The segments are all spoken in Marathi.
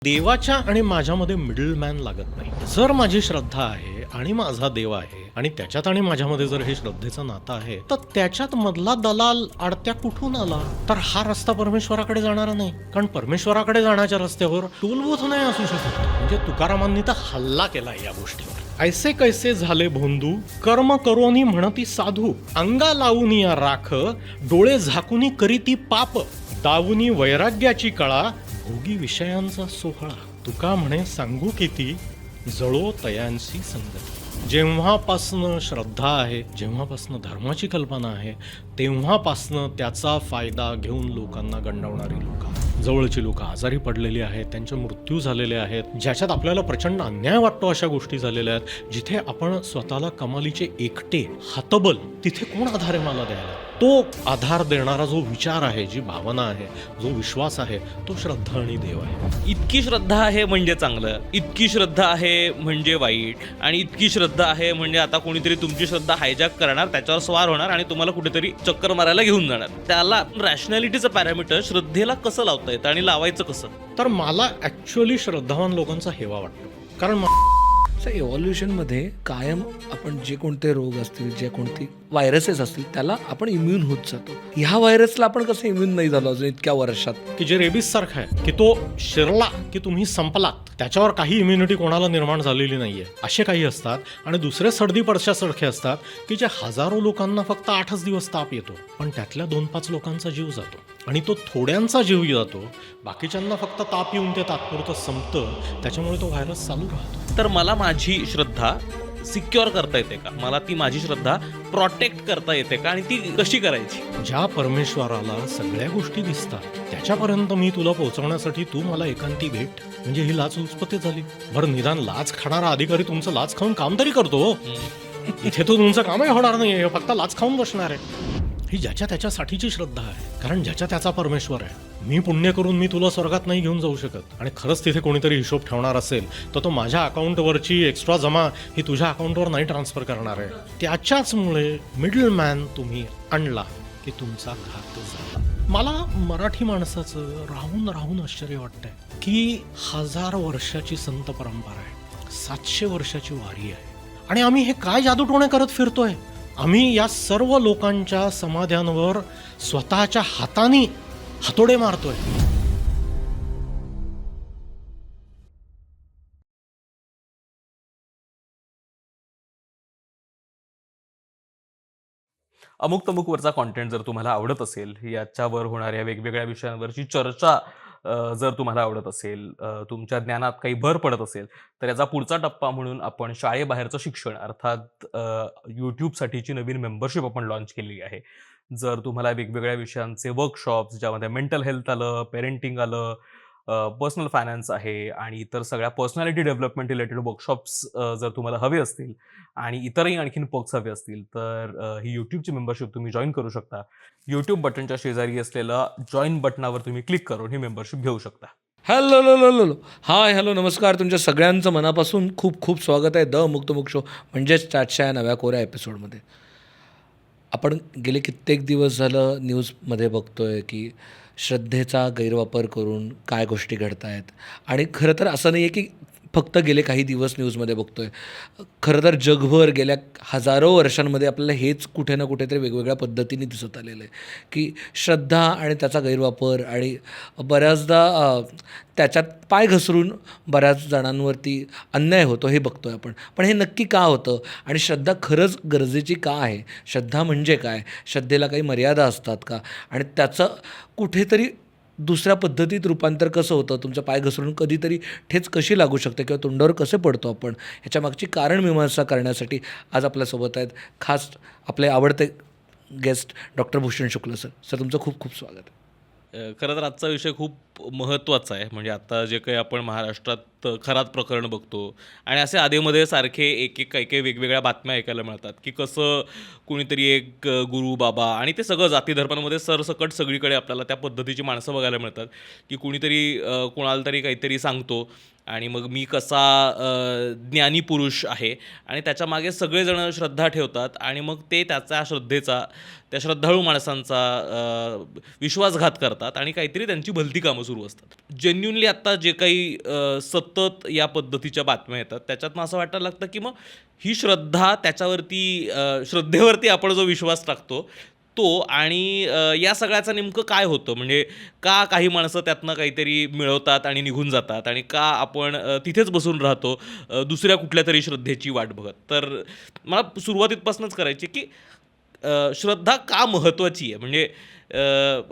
देवाच्या आणि माझ्यामध्ये मिडलमॅन लागत नाही. जर माझी श्रद्धा आहे आणि माझा देव आहे आणि त्याच्यात आणि माझ्यामध्ये जर हे श्रद्धेचं नातं आहे, तर त्याच्यात मधला दलाल आडत्या कुठून आला? तर हा रस्ता परमेश्वराकडे जाणारा नाही. कारण परमेश्वराकडे जाण्याच्या रस्त्यावर टोलबूथ नाही असू शकत. म्हणजे तुकारामांनी तर हल्ला केला या गोष्टीवर. ऐसे कैसे झाले भोंदू, कर्म करोनी म्हणती साधू, अंगा लावूनी राख, डोळे झाकुनी करीती पाप, दावुनी वैराग्याची कळा, भोगी विषयांचा सोहळा. तुका म्हणे सांगू किती, जळो तयांशी संगती. जेव्हापासनं श्रद्धा आहे, जेव्हापासनं धर्माची कल्पना आहे, तेव्हापासनं त्याचा फायदा घेऊन लोकांना गंडवणारी लोक, जवळची लोक आजारी पडलेली आहेत, त्यांचे मृत्यू झालेले आहेत, ज्याच्यात आपल्याला प्रचंड अन्याय वाटतो अशा गोष्टी झालेल्या आहेत, जिथे आपण स्वतःला कमालीचे एकटे, हतबल, तिथे कोण आधार आहे मला द्यायला? तो आधार देणारा जो विचार आहे, जी भावना आहे, जो विश्वास आहे, तो श्रद्धा आणि देव आहे. इतकी श्रद्धा आहे म्हणजे चांगलं, इतकी श्रद्धा आहे म्हणजे वाईट, आणि इतकी श्रद्धा आहे म्हणजे आता कोणीतरी तुमची श्रद्धा हायजॅक करणार, त्याच्यावर स्वार होणार आणि तुम्हाला कुठेतरी चक्कर मारायला घेऊन जाणार. त्याला रॅशनॅलिटीचं पॅरामीटर श्रद्धेला कसं लावता येतं आणि लावायचं कसं? तर मला ॲक्च्युअली श्रद्धावान लोकांचा हेवा वाटतो. कारण इव्हॉल्युशनमध्ये कायम आपण जे कोणते रोग असतील, जे कोणती व्हायरसेस असतील, त्याला आपण इम्युन होत जातो. ह्या व्हायरसला आपण कसं इम्युन नाही झालो अजून इतक्या वर्षात? की जे रेबीज सारखं आहे, की तो शिरला की तुम्ही संपलात, त्याच्यावर काही इम्युनिटी कोणाला निर्माण झालेली नाहीये, असे काही असतात. आणि दुसरे सर्दी पडशासारखे असतात की जे हजारो लोकांना फक्त 8च दिवस ताप येतो, पण त्यातल्या 2-5 लोकांचा जीव जातो. आणि तो थोड्यांचा जीव जातो, बाकीच्यांना फक्त ताप येऊन ते तात्पुरतं संपतं. त्याच्यामुळे तो व्हायरस चालू राहतो. तर मला माझी श्रद्धा सिक्युअर करता येते का? मला ती माझी श्रद्धा प्रोटेक्ट करता येते का? आणि ती कशी करायची? ज्या परमेश्वराला सगळ्या गोष्टी दिसतात, त्याच्यापर्यंत मी तुला पोहोचवण्यासाठी तू मला एकांती भेट. म्हणजे ही लाच उचपते झाली. बरं, निदान लाच खाणारा अधिकारी तुमचं लाच खाऊन काम तरी करतो. इथे तो तुमचं कामही होणार नाही, फक्त लाच खाऊन बसणार आहे. ही ज्याच्या त्याच्यासाठीची श्रद्धा आहे. कारण ज्याच्या त्याचा परमेश्वर आहे. मी पुण्य करून मी तुला स्वर्गात नाही घेऊन जाऊ शकत. आणि खरंच तिथे कोणीतरी हिशोब ठेवणार असेल तर तो माझ्या अकाउंटवरची एक्स्ट्रा जमा ही तुझ्या अकाउंटवर नाही ट्रान्सफर करणार आहे. त्याच्याचमुळे मिडलमॅन तुम्ही आणला की तुमचा घात झाला. मला मराठी माणसाचं राहून राहून आश्चर्य वाटतंय की 1000 वर्षाची संत परंपरा आहे, 700 वर्षाची वारी आहे, आणि आम्ही हे काय जादूटोणे करत फिरतोय? आम्ही या सर्व लोकांच्या समाध्यांवर स्वतःच्या हाताने हातोडे मारतोय. अमुक तमुकवरचा कॉन्टेंट जर तुम्हाला आवडत असेल, याच्यावर होणाऱ्या वेगवेगळ्या विषयांवरची चर्चा जर तुम्हाला आवडत असेल, तुमच्या ज्ञानात काही भर पडत असेल, तर याचा पुढचा टप्पा म्हणून आपण शाळेबाहेरचं शिक्षण अर्थात यूट्यूबसाठीची नवीन मेंबरशिप आपण लॉन्च केलेली आहे. जर तुम्हाला वेगवेगळ्या विषयांचे वर्कशॉप्स, ज्यामध्ये मेंटल हेल्थ आलं, पेरेंटिंग आलं, पर्सनल फायनान्स आहे आणि इतर सगळ्या पर्सनॅलिटी डेव्हलपमेंट रिलेटेड वर्कशॉप्स जर तुम्हाला हवे असतील आणि इतरही आणखीन पर्क्स हवे असतील, तर ही यूट्यूबची मेंबरशिप तुम्ही जॉईन करू शकता. यूट्यूब बटनच्या शेजारी असलेलं जॉईन बटनावर तुम्ही क्लिक करून ही मेंबरशिप घेऊ शकता. हॅलो हाय हॅलो नमस्कार. तुमच्या सगळ्यांचं मनापासून खूप खूप स्वागत आहे द मुक्तमुक्त शो म्हणजेच चॅटच्या या नव्या कोऱ्या एपिसोडमध्ये. आपण गेले कित्येक दिवस झालं न्यूजमध्ये बघतोय की श्रद्धेचा गैरवापर करून काय गोष्टी घडत आहेत. आणि खरं तर असं नाही आहे की फक्त गेले काही दिवस न्यूजमध्ये बघतोय. खरं तर जगभर गेल्या हजारो वर्षांमध्ये आपल्याला हेच कुठे ना कुठेतरी वेगवेगळ्या पद्धतीने दिसत आलेलं आहे की श्रद्धा आणि त्याचा गैरवापर, आणि बऱ्याचदा त्याच्यात पाय घसरून बऱ्याच जणांवरती अन्याय होतो हे बघतो आहे आपण. पण हे नक्की का होतं आणि श्रद्धा खरंच गरजेची का आहे? श्रद्धा म्हणजे काय? श्रद्धेला काही मर्यादा असतात का? आणि त्याचं कुठेतरी दुसऱ्या पद्धतीत रूपांतर कसं होतं? तुमचा पाय घसरून कधीतरी ठेच कशी लागू शकते किंवा तोंडावर कसे पडतो आपण? ह्याच्या मागची कारणमीमांसा करण्यासाठी आज आपल्यासोबत आहेत खास आपले आवडते गेस्ट डॉक्टर भूषण शुक्ल सर. सर तुमचं खूप खूप स्वागत आहे. खरं तर आजचा विषय खूप महत्त्वाचा आहे. म्हणजे आता जे काही आपण महाराष्ट्रात खरात प्रकरण बघतो आणि असे आधेमध्ये सारखे एक काही वेगवेगळ्या बातम्या ऐकायला मिळतात की कसं कुणीतरी एक गुरु बाबा, आणि ते सगळं जाती धर्मांमध्ये सरसकट सगळीकडे आपल्याला त्या पद्धतीची माणसं बघायला मिळतात की कुणीतरी कोणाला तरी काहीतरी सांगतो आणि मग मी कसा ज्ञानी पुरुष आहे, आणि त्याच्या मागे सगळेजण श्रद्धा ठेवतात आणि मग ते त्याच्या श्रद्धेचा, त्या श्रद्धाळू माणसांचा विश्वासघात करतात आणि काहीतरी त्यांची भलती कामं कामं सुरू असतात. जेन्युनली आत्ता जे काही सतत या पद्धतीच्या बातम्या येतात त्याच्यातनं असं वाटायला लागतं की मग ही श्रद्धा त्याच्यावरती श्रद्धेवरती आपण जो विश्वास टाकतो तो आणि या सगळ्याचं नेमकं काय होतं, म्हणजे का काही माणसं त्यातनं काहीतरी मिळवतात आणि निघून जातात आणि का आपण तिथेच बसून राहतो दुसऱ्या कुठल्या तरी श्रद्धेची वाट बघत. तर मला सुरुवातीपासूनच करायची की श्रद्धा का महत्त्वाची आहे, म्हणजे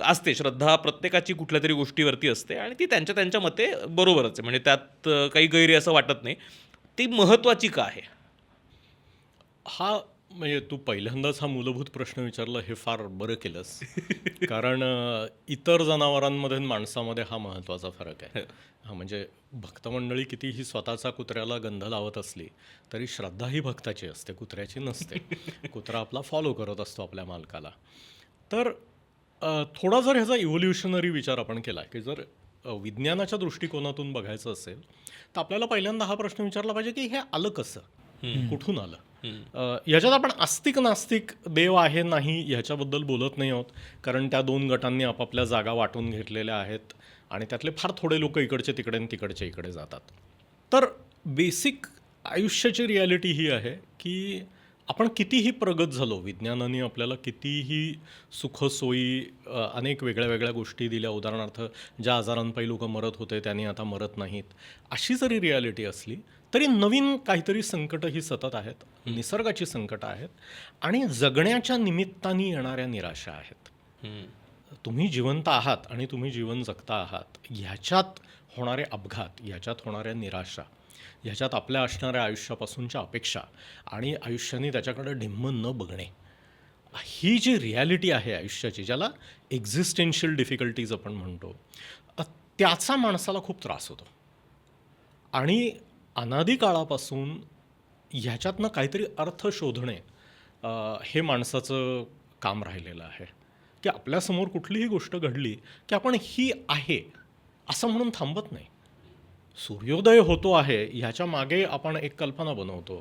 असते श्रद्धा प्रत्येकाची कुठल्या तरी गोष्टीवरती असते आणि ती त्यांच्या त्यांच्या मते बरोबरच आहे, म्हणजे त्यात काही गैर असं वाटत नाही. ती महत्त्वाची का आहे? हा म्हणजे तू पहिल्यांदाच हा मूलभूत प्रश्न विचारला, हे फार बरं केलंस. कारण इतर जनावरांमध्ये आणि माणसामध्ये हा महत्त्वाचा फरक आहे. हा म्हणजे भक्तमंडळी कितीही स्वतःचा कुत्र्याला गंध लावत असली तरी श्रद्धा ही भक्ताची असते, कुत्र्याची नसते. कुत्रा आपला फॉलो करत असतो आपल्या मालकाला. तर थोडा जर ह्याचा इव्होल्युशनरी विचार आपण केला की जर विज्ञानाच्या दृष्टिकोनातून बघायचं असेल तर आपल्याला पहिल्यांदा हा प्रश्न विचारला पाहिजे की हे आलं कसं, कुठून आलं. याच्यात आपण आस्तिक नास्तिक देव आहे नाही ह्याच्याबद्दल बोलत नाही आहोत, कारण त्या दोन गटांनी आपापल्या जागा वाटून घेतलेल्या आहेत आणि त्यातले फार थोडे लोक इकडचे तिकडे आणि तिकडचे इकडे जातात. तर बेसिक आयुष्याची रियालिटी ही आहे की आपण कितीही प्रगत झालो, विज्ञानाने आपल्याला कितीही सुखसोयी अनेक वेगळ्या वेगळ्या गोष्टी दिल्या, उदाहरणार्थ ज्या आजारांपायी लोक मरत होते त्यांनी आता मरत नाहीत, अशी जरी रियालिटी असली तरी नवीन काहीतरी संकटं ही सतत आहेत, निसर्गाची संकटं आहेत आणि जगण्याच्या निमित्ताने येणाऱ्या निराशा आहेत. तुम्ही जिवंत आहात आणि तुम्ही जीवन जगता आहात, ह्याच्यात होणारे अपघात, ह्याच्यात होणाऱ्या निराशा, ह्याच्यात आपल्या असणाऱ्या आयुष्यापासूनच्या अपेक्षा आणि आयुष्याने त्याच्याकडे ढिम्म न बघणे, ही जी रियालिटी आहे आयुष्याची, ज्याला एक्झिस्टेन्शियल डिफिकल्टीज आपण म्हणतो, त्याचा माणसाला खूप त्रास होतो. आणि अनादी काळापासून ह्याच्यातनं काहीतरी अर्थ शोधणे हे माणसाचं काम राहिलेलं आहे. की आपल्यासमोर कुठलीही गोष्ट घडली की आपण ही आहे असं म्हणून थांबत नाही. सूर्योदय होतो आहे ह्याच्या मागे आपण एक कल्पना बनवतो,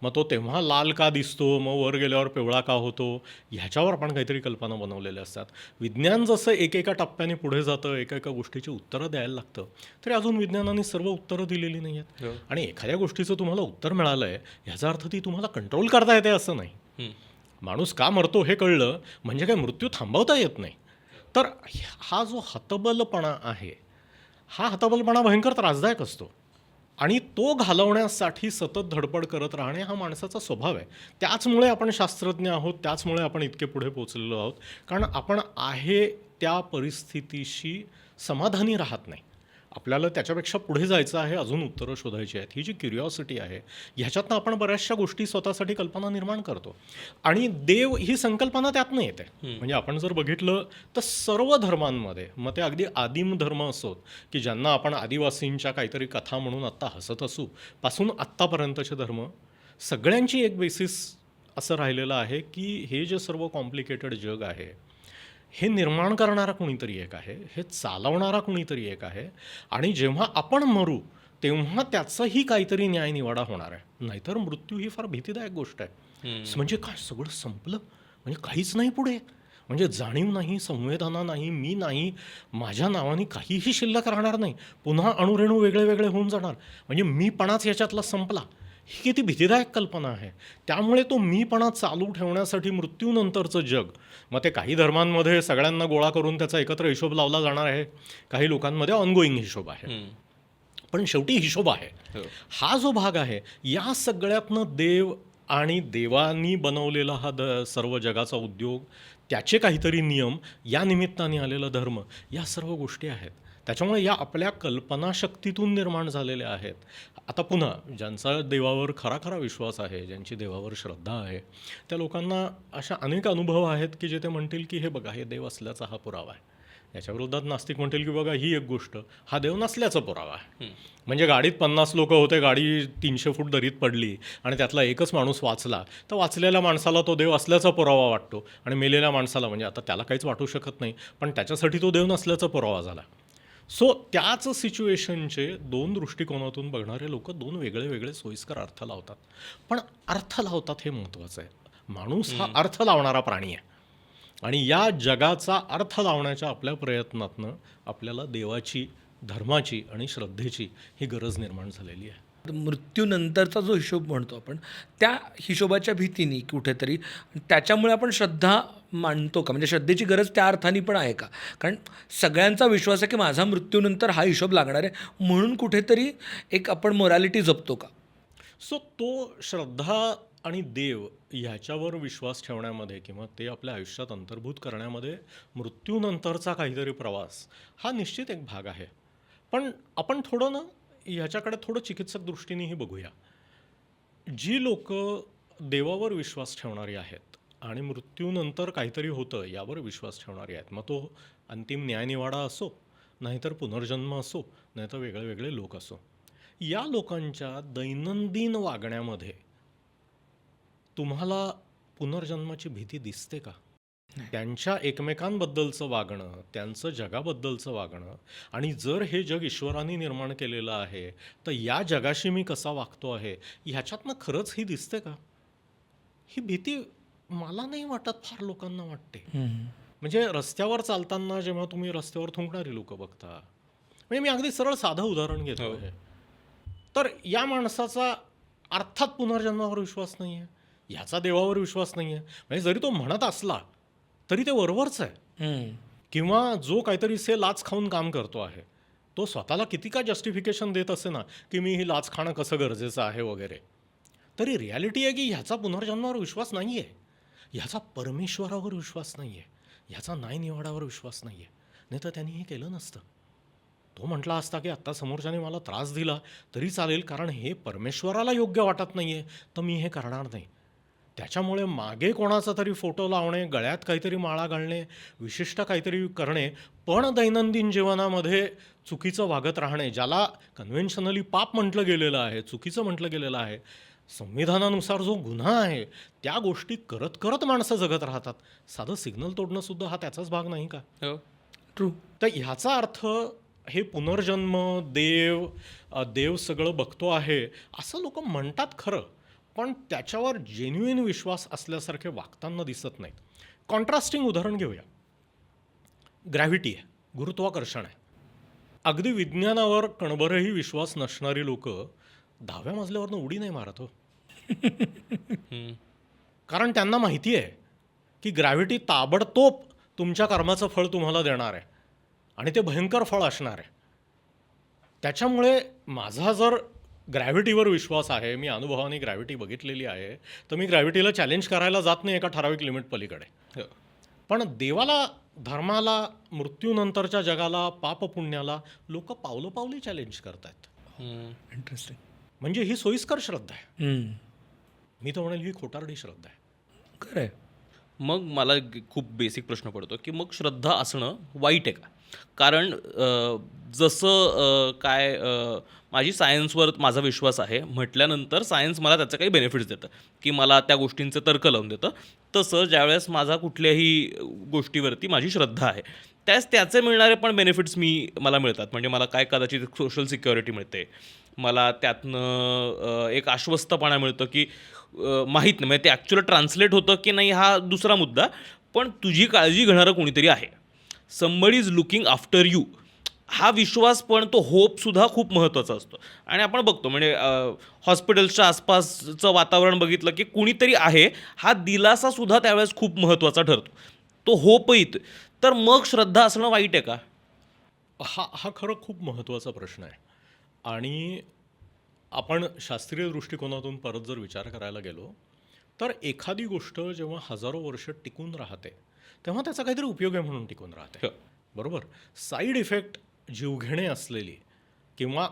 मग तो तेव्हा लाल का दिसतो, मग वर गेल्यावर पिवळा का होतो, ह्याच्यावर आपण काहीतरी कल्पना बनवलेल्या असतात. विज्ञान जसं एकेका टप्प्याने पुढे जातं, एका गोष्टीची उत्तरं द्यायला लागतं, तरी अजून विज्ञानाने सर्व उत्तरं दिलेली नाही आहेत. आणि एखाद्या गोष्टीचं तुम्हाला उत्तर मिळालं आहे ह्याचा अर्थ ती तुम्हाला कंट्रोल करता येते असं नाही. माणूस का मरतो हे कळलं म्हणजे काय मृत्यू थांबवता येत नाही. तर हा जो हतबलपणा आहे, हा हतबलपणा भयंकर त्रासदायक असतो आणि तो घालवण्यासाठी सतत धडपड करत राहणे हा माणसाचा स्वभाव आहे. त्याचमुळे आपण शास्त्रज्ञ आहोत, त्याचमुळे आपण इतके पुढे पोचलेलो आहोत, कारण आपण आहे त्या परिस्थितीशी समाधानी राहत नाही. आपल्याला त्याच्यापेक्षा पुढे जायचं आहे, अजून उत्तरं शोधायची आहेत. ही जी क्युरिओसिटी आहे ह्याच्यातनं आपण बऱ्याचशा गोष्टी स्वतःसाठी कल्पना निर्माण करतो आणि देव ही संकल्पना त्यातनं येते. म्हणजे आपण जर बघितलं तर सर्व धर्मांमध्ये, मग ते अगदी आदिम धर्म असोत की ज्यांना आपण आदिवासींच्या काहीतरी कथा म्हणून आत्ता हसत असू, पासून आत्तापर्यंतचे धर्म, सगळ्यांची एक बेसिस असं राहिलेलं आहे की हे जे सर्व कॉम्प्लिकेटेड जग आहे हे निर्माण करणारा कोणीतरी एक आहे, हे चालवणारा कोणीतरी एक आहे आणि जेव्हा आपण मरू तेव्हा त्याचाही काहीतरी न्यायनिवाडा होणार आहे. नाहीतर मृत्यू ही फार भीतीदायक गोष्ट आहे. म्हणजे काय सगळं संपलं, म्हणजे काहीच नाही पुढे, म्हणजे जाणीव नाही, संवेदना नाही, मी नाही, माझ्या नावाने काहीही शिल्लक राहणार नाही, पुन्हा अणुरेणू वेगळे वेगळे होऊन जाणार, म्हणजे मीपणाच याच्यातला संपला. ही किती भीतीदायक कल्पना आहे. त्यामुळे तो मीपणा चालू ठेवण्यासाठी मृत्यूनंतरचं जग, मग ते काही धर्मांमध्ये सगळ्यांना गोळा करून त्याचा एकत्र हिशोब लावला जाणार आहे, काही लोकांमध्ये ऑनगोईंग हिशोब आहे, पण शेवटी हिशोब आहे. हा जो भाग आहे या सगळ्यातनं देव आणि देवानी बनवलेला हा सर्व जगाचा उद्योग, त्याचे काहीतरी नियम, या निमित्ताने आलेला धर्म, या सर्व गोष्टी आहेत. त्याच्यामुळे या आपल्या कल्पनाशक्तीतून निर्माण झालेल्या आहेत. आता पुन्हा ज्यांचा देवावर खरा खरा विश्वास आहे, ज्यांची देवावर श्रद्धा आहे, त्या लोकांना अशा अनेक अनुभव आहेत की जे ते म्हणतील की हे बघा, हे देव असल्याचा हा पुरावा आहे. याच्या विरोधात नास्तिक म्हणतील की बघा, ही एक गोष्ट, हा देव नसल्याचा पुरावा आहे. म्हणजे गाडीत 50 लोक होते, गाडी 300 फूट दरीत पडली आणि त्यातला एकच माणूस वाचला, तर वाचलेल्या माणसाला तो देव असल्याचा पुरावा वाटतो आणि मेलेल्या माणसाला, म्हणजे आता त्याला काहीच वाटू शकत नाही, पण त्याच्यासाठी तो देव नसल्याचा पुरावा झाला. सो त्याच सिच्युएशनचे दोन दृष्टिकोनातून बघणारे लोक दोन वेगळे वेगळे सोयीस्कर अर्थ लावतात. पण अर्थ लावतात हे महत्त्वाचं आहे. माणूस हा अर्थ लावणारा प्राणी आहे. आणि या जगाचा अर्थ लावण्याच्या आपल्या प्रयत्नातनं आपल्याला देवाची, धर्माची आणि श्रद्धेची ही गरज निर्माण झालेली आहे. मृत्यूनंतरचा जो हिशोब म्हणतो आपण, त्या हिशोबाच्या भीतीने कुठेतरी त्याच्यामुळे आपण श्रद्धा मानतो का? म्हणजे श्रद्धेची गरज त्या अर्थाने पण आहे का? कारण सगळ्यांचा विश्वास आहे की माझा मृत्यूनंतर हा हिशोब लागणार आहे, म्हणून कुठेतरी एक आपण मोरॅलिटी जपतो का? सो तो श्रद्धा आणि देव ह्याच्यावर विश्वास ठेवण्यामध्ये किंवा ते आपल्या आयुष्यात अंतर्भूत करण्यामध्ये मृत्यूनंतरचा काहीतरी प्रवास हा निश्चित एक भाग आहे. पण आपण थोडं ना ह्याच्याकडे थोडं चिकित्सक दृष्टीनेही बघूया. जी लोक देवावर विश्वास ठेवणारी आहेत आणि मृत्यूनंतर काहीतरी होतं यावर विश्वास ठेवणारी आहेत, मग तो अंतिम न्यायनिवाडा असो, नाहीतर पुनर्जन्म असो, नाहीतर वेगळे वेगळे लोक असो, या लोकांच्या दैनंदिन वागण्यामध्ये तुम्हाला पुनर्जन्माची भीती दिसते का? त्यांच्या एकमेकांबद्दलचं वागणं, त्यांचं जगाबद्दलचं वागणं, आणि जर हे जग ईश्वराने निर्माण केलेलं आहे तर या जगाशी मी कसा वागतो आहे ह्याच्यातनं खरंच ही दिसते का? ही भीती मला नाही वाटत फार लोकांना वाटते. म्हणजे रस्त्यावर चालताना जेव्हा तुम्ही रस्त्यावर थुंकणारी लोक बघता, म्हणजे मी अगदी सरळ साधं उदाहरण घेतो आहे, तर या माणसाचा अर्थात पुनर्जन्मावर विश्वास नाही आहे, ह्याचा देवावर विश्वास नाही आहे. म्हणजे जरी तो म्हणत असला तरी ते वरवरच आहे. किंवा जो काहीतरी लाच खाऊन काम करतो आहे तो स्वतःला किती का जस्टिफिकेशन देत असे ना की मी ही लाच खाणं कसं गरजेचं आहे वगैरे, तरी रियालिटी आहे की ह्याचा पुनर्जन्मावर विश्वास नाही आहे, ह्याचा परमेश्वरावर विश्वास नाही आहे, ह्याचा न्यायनिवाडावर विश्वास नाही आहे. नाही तर त्यांनी हे केलं नसतं. तो म्हटला असता की आत्ता समोरच्याने मला त्रास दिला तरी चालेल, कारण हे परमेश्वराला योग्य वाटत नाही आहे तर मी हे करणार नाही. त्याच्यामुळे मागे कोणाचा तरी फोटो लावणे, गळ्यात काहीतरी माळा घालणे, विशिष्ट काहीतरी करणे, पण दैनंदिन जीवनामध्ये चुकीचं वागत राहणे, ज्याला कन्व्हेन्शनली पाप म्हटलं गेलेलं आहे, चुकीचं म्हटलं गेलेलं आहे, संविधानानुसार जो गुन्हा आहे, त्या गोष्टी करत करत माणसं जगत राहतात. साधं सिग्नल तोडणं सुद्धा हा त्याचाच भाग नाही का? ट्रू. तर ह्याचा अर्थ हे पुनर्जन्म, देव सगळं बघतो आहे असं लोक म्हणतात खरं, पण त्याच्यावर जेन्युइन विश्वास असल्यासारखे वागताना दिसत नाहीत. कॉन्ट्रास्टिंग उदाहरण घेऊया. ग्रॅव्हिटी आहे, गुरुत्वाकर्षण आहे. अगदी विज्ञानावर कणभरही विश्वास नसणारी लोक 10व्या मजल्यावरनं उडी नाही मारत हो. कारण त्यांना माहिती आहे की ग्रॅव्हिटी ताबडतोब तुमच्या कर्माचं फळ तुम्हाला देणार आहे आणि ते भयंकर फळ असणार आहे. त्याच्यामुळे माझा जर ग्रॅव्हिटीवर विश्वास आहे, मी अनुभवाने ग्रॅव्हिटी बघितलेली आहे, तर मी ग्रॅव्हिटीला चॅलेंज करायला जात नाही एका ठराविक लिमिट पलीकडे. पण देवाला, धर्माला, मृत्यूनंतरच्या जगाला, पापपुण्याला लोक पावलं पावली चॅलेंज करतात. इंटरेस्टिंग. म्हणजे ही सोयीस्कर श्रद्धा आहे. मी तर म्हणेल ही खोटारडी श्रद्धा आहे. खरं आहे. मग मला खूप बेसिक प्रश्न पडतो की मग श्रद्धा असणं वाईट आहे का? कारण जसं माझी सायन्सवर माझा विश्वास आहे म्हटल्यानंतर सायन्स मला त्याचं काही बेनिफिट्स देतं की मला त्या गोष्टींचे तर्क लावून देतं. तसं ज्यावेळेस माझा कुठल्याही गोष्टीवरती माझी श्रद्धा आहे त्याचे मिळणारे पण बेनिफिट्स मला मिळतात. म्हणजे मला काय कदाचित सोशल सिक्युरिटी मिळते, मला त्यातनं एक आश्वस्तपणा मिळतं की माहीत नाही, म्हणजे ते ॲक्च्युअली ट्रान्सलेट होतं की नाही हा दुसरा मुद्दा, पण तुझी काळजी घेणारं कोणीतरी आहे, somebody is looking after you, हा विश्वास पण तो होपसुद्धा खूप महत्त्वाचा असतो. आणि आपण बघतो म्हणजे हॉस्पिटल्सच्या आसपासचं वातावरण बघितलं की कुणीतरी आहे, हा दिलासासुद्धा त्यावेळेस खूप महत्त्वाचा ठरतो, तो होपही. तर मग श्रद्धा असणं वाईट आहे का? हा खरं खूप महत्त्वाचा प्रश्न आहे. आणि आपण शास्त्रीय दृष्टिकोनातून परत जर विचार करायला गेलो तर एखादी गोष्ट जेव्हा हजारो वर्ष टिकून राहते तेव्हा त्याचा काहीतरी उपयोग आहे म्हणून टिकून राहते, बरोबर. साईड इफेक्ट जीवघेणे असलेली किंवा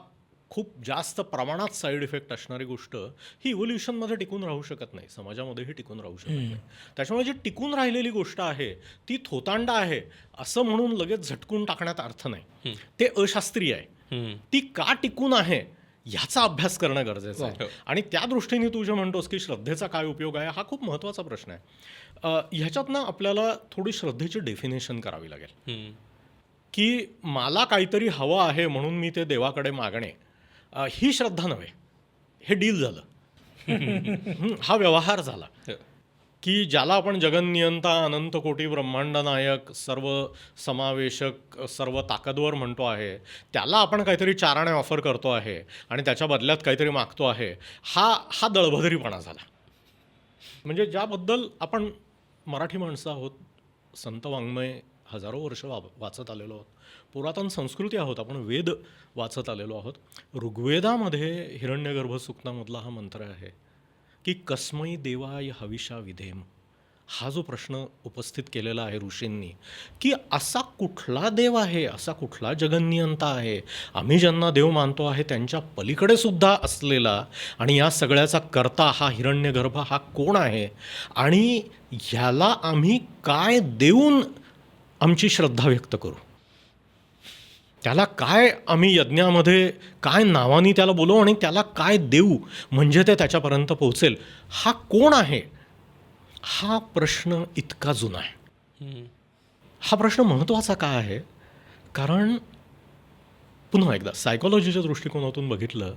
खूप जास्त प्रमाणात साईड इफेक्ट असणारी गोष्ट ही इव्होल्युशनमध्ये टिकून राहू शकत नाही, समाजामध्येही टिकून राहू शकत नाही. त्याच्यामुळे जी टिकून राहिलेली गोष्ट आहे ती थोतांडा आहे असं म्हणून लगेच झटकून टाकण्यात अर्थ नाही. ते अशास्त्रीय आहे. ती का टिकून आहे ह्याचा अभ्यास करणं गरजेचं आहे. आणि त्या दृष्टीने तू जे म्हणतोस की श्रद्धेचा काय उपयोग आहे, हा खूप महत्त्वाचा प्रश्न आहे. ह्याच्यातनं आपल्याला थोडी श्रद्धेची डेफिनेशन करावी लागेल की मला काहीतरी हवं आहे म्हणून मी ते देवाकडे मागणे ही श्रद्धा नव्हे, हे डील झालं. हा व्यवहार झाला. की ज्याला आपण जगन्नियंता, अनंत कोटी ब्रह्मांड नायक, सर्व समावेशक, सर्व ताकदवर म्हणतो आहे, त्याला आपण काहीतरी चाराणे ऑफर करतो आहे आणि त्याच्या बदल्यात काहीतरी मागतो आहे, हा दळभद्रीपणा झाला. म्हणजे ज्याबद्दल आपण मराठी माणसं आहोत, संत वाङ्मय हजारो वर्ष वाचत आलेलो आहोत, पुरातन संस्कृती आहोत, आपण वेद वाचत आलेलो आहोत. ऋग्वेदामध्ये हिरण्यगर्भ सूक्तामधला हा मंत्र आहे की कस्मै देवाय हविषा विधेम. हा जो प्रश्न उपस्थित केलेला आहे ऋषींनी, की असा कुठला देव आहे, असा कुठला जगन्नियंता आहे, आम्ही ज्यांना देव मानतो आहे त्यांच्या पलीकडे सुद्धा असलेला आणि या सगळ्याचा कर्ता हा हिरण्यगर्भ हा कोण आहे, आणि ह्याला आम्ही काय देऊन आमची श्रद्धा व्यक्त करू, त्याला काय आम्ही यज्ञामध्ये काय नावानी त्याला बोलवू आणि त्याला काय देऊ म्हणजे ते त्याच्यापर्यंत पोहोचेल, हा कोण आहे. हा प्रश्न इतका जुना आहे. हा प्रश्न महत्त्वाचा का आहे, कारण पुन्हा एकदा सायकॉलॉजीच्या दृष्टिकोनातून बघितलं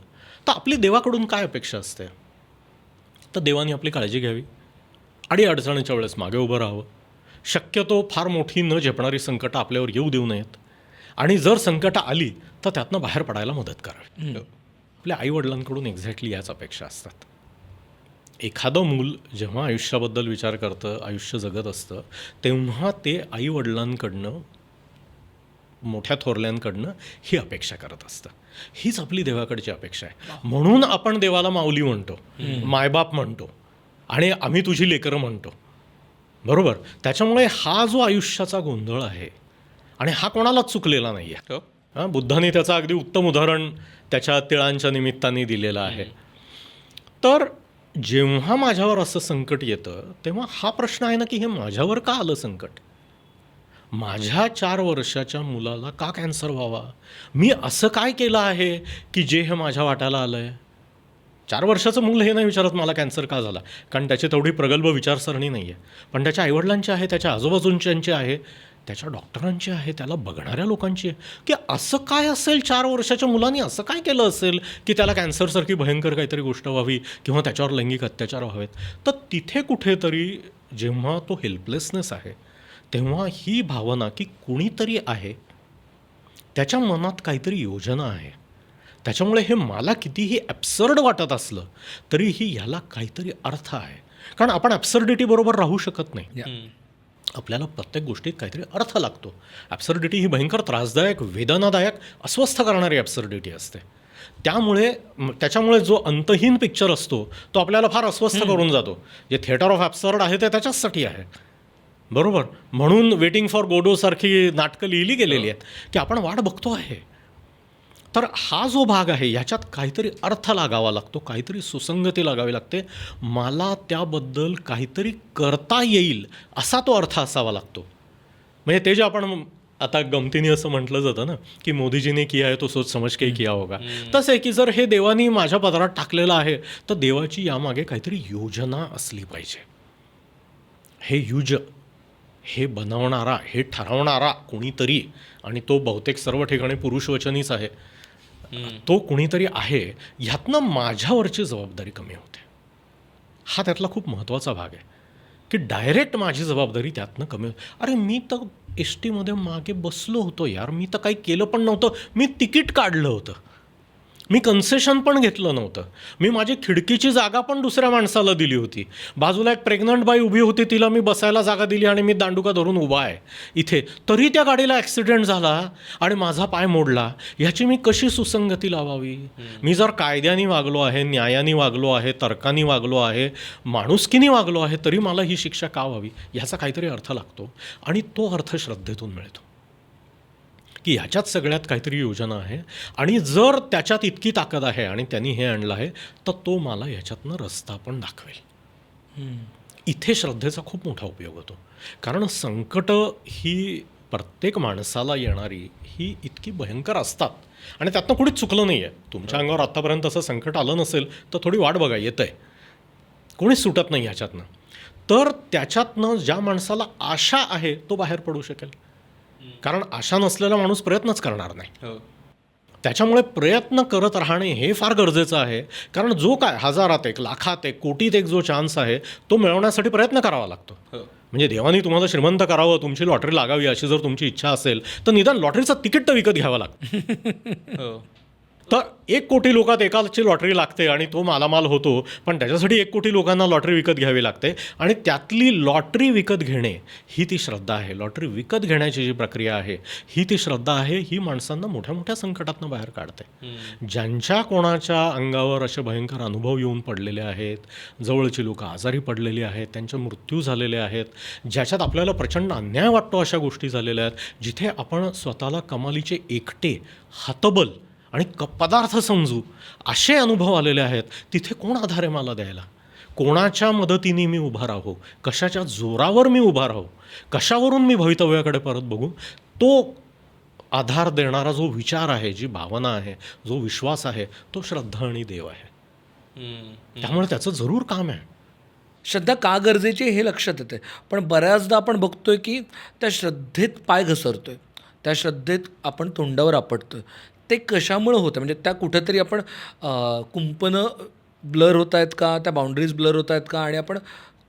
तर आपली देवाकडून काय अपेक्षा असते, तर देवानी आपली काळजी घ्यावी, अडचणीच्या वेळेस मागे उभं राहावं, शक्यतो फार मोठी न झेपणारी संकटं आपल्यावर येऊ देऊ नयेत, आणि जर संकटं आली तर त्यातनं बाहेर पडायला मदत करावी. आपल्या आईवडिलांकडून एक्झॅक्टली याच अपेक्षा असतात. एखादं मूल जेव्हा आयुष्याबद्दल विचार करतं, आयुष्य जगत असतं, तेव्हा ते आईवडिलांकडनं, मोठ्या थोरल्यांकडनं ही अपेक्षा करत असतं. हीच आपली देवाकडची अपेक्षा आहे. म्हणून आपण देवाला माऊली म्हणतो, मायबाप म्हणतो, आणि आम्ही तुझी लेकरं म्हणतो, बरोबर. त्याच्यामुळे हा जो आयुष्याचा गोंधळ आहे, आणि हा कोणालाच चुकलेला नाही आहे. बुद्धाने त्याचं अगदी उत्तम उदाहरण त्याच्या तिळांच्या निमित्ताने दिलेलं आहे. तर जेव्हा माझ्यावर असं संकट येतं तेव्हा हा प्रश्न आहे ना की हे माझ्यावर का आलं संकट, माझ्या 4 वर्षाच्या मुलाला का कॅन्सर व्हावा, मी असं काय केलं आहे की जे हे माझ्या वाट्याला आलं आहे. 4 वर्षाचं मूल हे नाही विचारत मला कॅन्सर का झाला, कारण त्याची तेवढी प्रगल्भ विचारसरणी नाही आहे, पण त्याच्या आईवडिलांची आहे, त्याच्या आजूबाजूंच्यांची आहे, त्याच्या डॉक्टरांची आहे, त्याला बघणाऱ्या लोकांची आहे, की असं काय असेल 4 वर्षाच्या मुलांनी असं काय केलं असेल की त्याला कॅन्सरसारखी भयंकर काहीतरी गोष्ट व्हावी किंवा त्याच्यावर लैंगिक अत्याचार व्हावेत. तर तिथे कुठेतरी जेव्हा तो हेल्पलेसनेस आहे तेव्हा ही भावना की कुणीतरी आहे, त्याच्या मनात काहीतरी योजना आहे, त्याच्यामुळे हे मला कितीही ॲब्सर्ड वाटत असलं तरीही ह्याला काहीतरी अर्थ आहे. कारण आपण ॲब्सर्डिटी बरोबर राहू शकत नाही. आपल्याला प्रत्येक गोष्टीत काहीतरी अर्थ लागतो. ॲब्सर्डिटी ही भयंकर त्रासदायक, वेदनादायक, अस्वस्थ करणारी ॲब्सर्डिटी असते. त्याच्यामुळे जो अंतहीन पिक्चर असतो तो आपल्याला फार अस्वस्थ करून जातो. जे थिएटर ऑफ ॲब्सर्ड आहे ते त्याच्याचसाठी आहे, बरोबर. म्हणून वेटिंग फॉर गोडोसारखी नाटकं लिहिली गेलेली आहेत की आपण वाट बघतो आहे. तर हा जो भाग आहे ह्याच्यात काहीतरी अर्थ लागावा लागतो, काहीतरी सुसंगती लागावी लागते, मला त्याबद्दल काहीतरी करता येईल असा तो अर्थ असावा लागतो. म्हणजे ते जे आपण आता गमतीने असं म्हटलं जातं ना की मोदीजीने किया आहे तो सोच समज के किया होगा, तसं आहे की जर हे देवानी माझ्या पदरात टाकलेलं आहे तर देवाची यामागे काहीतरी योजना असली पाहिजे. हे युज, हे बनवणारा, हे ठरवणारा कोणीतरी, आणि तो बहुतेक सर्व ठिकाणी पुरुषवचनीच आहे, तो कुणीतरी आहे, ह्यातनं माझ्यावरची जबाबदारी कमी होते. हा त्यातला खूप महत्त्वाचा भाग आहे की डायरेक्ट माझी जबाबदारी त्यातनं कमी होते. अरे मी तर STमध्ये मागे बसलो होतो यार, मी तर काही केलं पण नव्हतं, मी तिकीट काढलं होतं, मी कन्सेशन पण घेतलं नव्हतं, मी माझी खिडकीची जागा पण दुसऱ्या माणसाला दिली होती, बाजूला एक प्रेग्नंट बाई उभी होती तिला मी बसायला जागा दिली आणि मी दांडुका धरून उभा आहे इथे, तरी त्या गाडीला ॲक्सिडेंट झाला आणि माझा पाय मोडला. ह्याची मी कशी सुसंगती लावावी. मी जर कायद्याने वागलो आहे, न्यायाने वागलो आहे, तर्काने वागलो आहे, माणुसकीने वागलो आहे, तरी मला ही शिक्षा का व्हावी, ह्याचा काहीतरी अर्थ लागतो. आणि तो अर्थ श्रद्धेतून मिळतो की ह्याच्यात सगळ्यात काहीतरी योजना आहे, आणि जर त्याच्यात इतकी ताकद आहे आणि त्यांनी हे आणलं आहे तर तो मला ह्याच्यातनं रस्ता पण दाखवेल. इथे श्रद्धेचा खूप मोठा उपयोग होतो, कारण संकटं ही प्रत्येक माणसाला येणारी ही इतकी भयंकर असतात आणि त्यातनं कुठेच चुकलं नाही आहे. तुमच्या अंगावर आत्तापर्यंत असं संकट आलं नसेल तर थोडी वाट बघा, येतं आहे, कोणीच सुटत नाही ह्याच्यातनं. तर त्याच्यातनं ज्या माणसाला आशा आहे तो बाहेर पडू शकेल, कारण आशा नसलेला माणूस प्रयत्नच करणार नाही. त्याच्यामुळे प्रयत्न करत राहणे हे फार गरजेचं आहे. कारण जो काय हजारात एक, लाखात एक, कोटीत एक जो चान्स आहे तो मिळवण्यासाठी प्रयत्न करावा लागतो. म्हणजे देवानी तुम्हाला श्रीमंत करावं, तुमची लॉटरी लागावी अशी जर तुमची इच्छा असेल तर निदान लॉटरीचं तिकीट तर विकत घ्यावं लागतं. तर 1 कोटी लोकात एकाची लॉटरी लागते आणि तो मालामाल होतो, पण त्याच्यासाठी 1 कोटी लोकांना लॉटरी विकत घ्यावी लागते आणि त्यातली लॉटरी विकत घेणे ही ती श्रद्धा आहे. लॉटरी विकत घेण्याची जी प्रक्रिया आहे ही ती श्रद्धा आहे. ही माणसांना मोठ्या मोठ्या संकटातनं बाहेर काढते. ज्यांच्या कोणाच्या अंगावर असे भयंकर अनुभव येऊन पडलेले आहेत, जवळची लोक आजारी पडलेली आहेत, त्यांचे मृत्यू झालेले आहेत, ज्याच्यात आपल्याला प्रचंड अन्याय वाटतो अशा गोष्टी झालेल्या आहेत, जिथे आपण स्वतःला कमालीचे एकटे, हतबल आणि पदार्थ समजू असे अनुभव आलेले आहेत, तिथे कोण आधार आहे मला द्यायला? कोणाच्या मदतीने मी उभा राहू? कशाच्या जोरावर मी उभा राहू? कशावरून मी भवितव्याकडे परत बघू? तो आधार देणारा जो विचार आहे, जी भावना आहे, जो विश्वास आहे, तो श्रद्धा आणि देव आहे. त्यामुळे त्याचं जरूर काम आहे. श्रद्धा का गरजेची हे लक्षात येते, पण बऱ्याचदा आपण बघतोय की त्या श्रद्धेत पाय घसरतोय, त्या श्रद्धेत आपण तोंडावर आपटतोय. ते कशामुळं होतं? म्हणजे त्या कुठेतरी आपण कुंपणं ब्लर होत आहेत का, त्या बाउंड्रीज ब्लर होत आहेत का, आणि आपण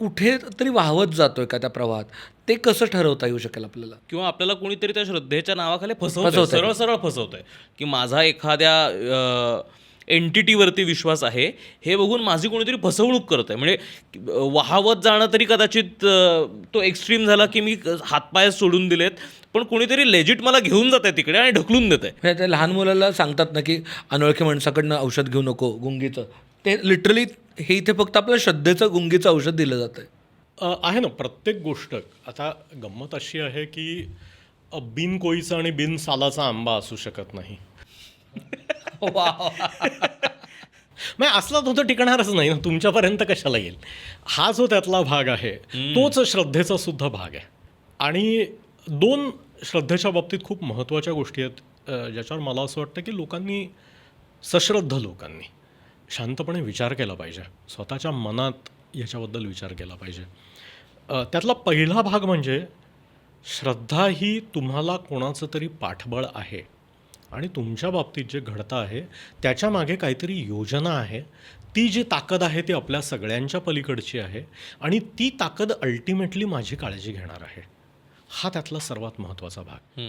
कुठेतरी वाहवत जातोय का त्या प्रवाहात? ते कसं ठरवता येऊ शकेल आपल्याला? किंवा आपल्याला कोणीतरी त्या श्रद्धेच्या नावाखाली फसवतंय. फसवतंय, सरळ सरळ फसवतंय की माझा एखाद्या एंटिटीवरती विश्वास आहे हे बघून माझी कोणीतरी फसवणूक करत आहे. म्हणजे वाहवत जाणं तरी कदाचित तो एक्स्ट्रीम झाला की मी हातपाय सोडून दिलेत, पण कोणीतरी लेजिट मला घेऊन जात आहे तिकडे आणि ढकलून देत आहे. म्हणजे ते लहान मुलाला सांगतात ना की अनोळखी माणसाकडनं औषध घेऊ नको गुंगीचं, ते लिटरली हे इथे फक्त आपल्या श्रद्धेचं गुंगीचं औषध दिलं जातं आहे. आहे ना, प्रत्येक गोष्ट. आता गंमत अशी आहे की बिन कोईचा आणि बिन सालाचा आंबा असू शकत नाही. मग असला तो तर टिकणारच नाही ना, तुमच्यापर्यंत कशाला येईल? हा जो त्यातला भाग आहे तोच श्रद्धेचा सुद्धा भाग आहे. आणि 2 श्रद्धेच्या बाबतीत खूप महत्त्वाच्या गोष्टी आहेत ज्याच्यावर मला असं वाटतं की लोकांनी, सश्रद्ध लोकांनी शांतपणे विचार केला पाहिजे, स्वतःच्या मनात याच्याबद्दल विचार केला पाहिजे. त्यातला पहिला भाग म्हणजे श्रद्धा ही तुम्हाला कोणाचं तरी पाठबळ आहे आणि तुमच्या बाबतीत जे घडतं आहे त्याच्या मागे काहीतरी योजना आहे. ती जी ताकद आहे ती आपल्या सगळ्यांच्या पलीकडची आहे आणि ती ताकद अल्टिमेटली माझी काळजी घेणार आहे. हा त्यातला सर्वात महत्त्वाचा भाग.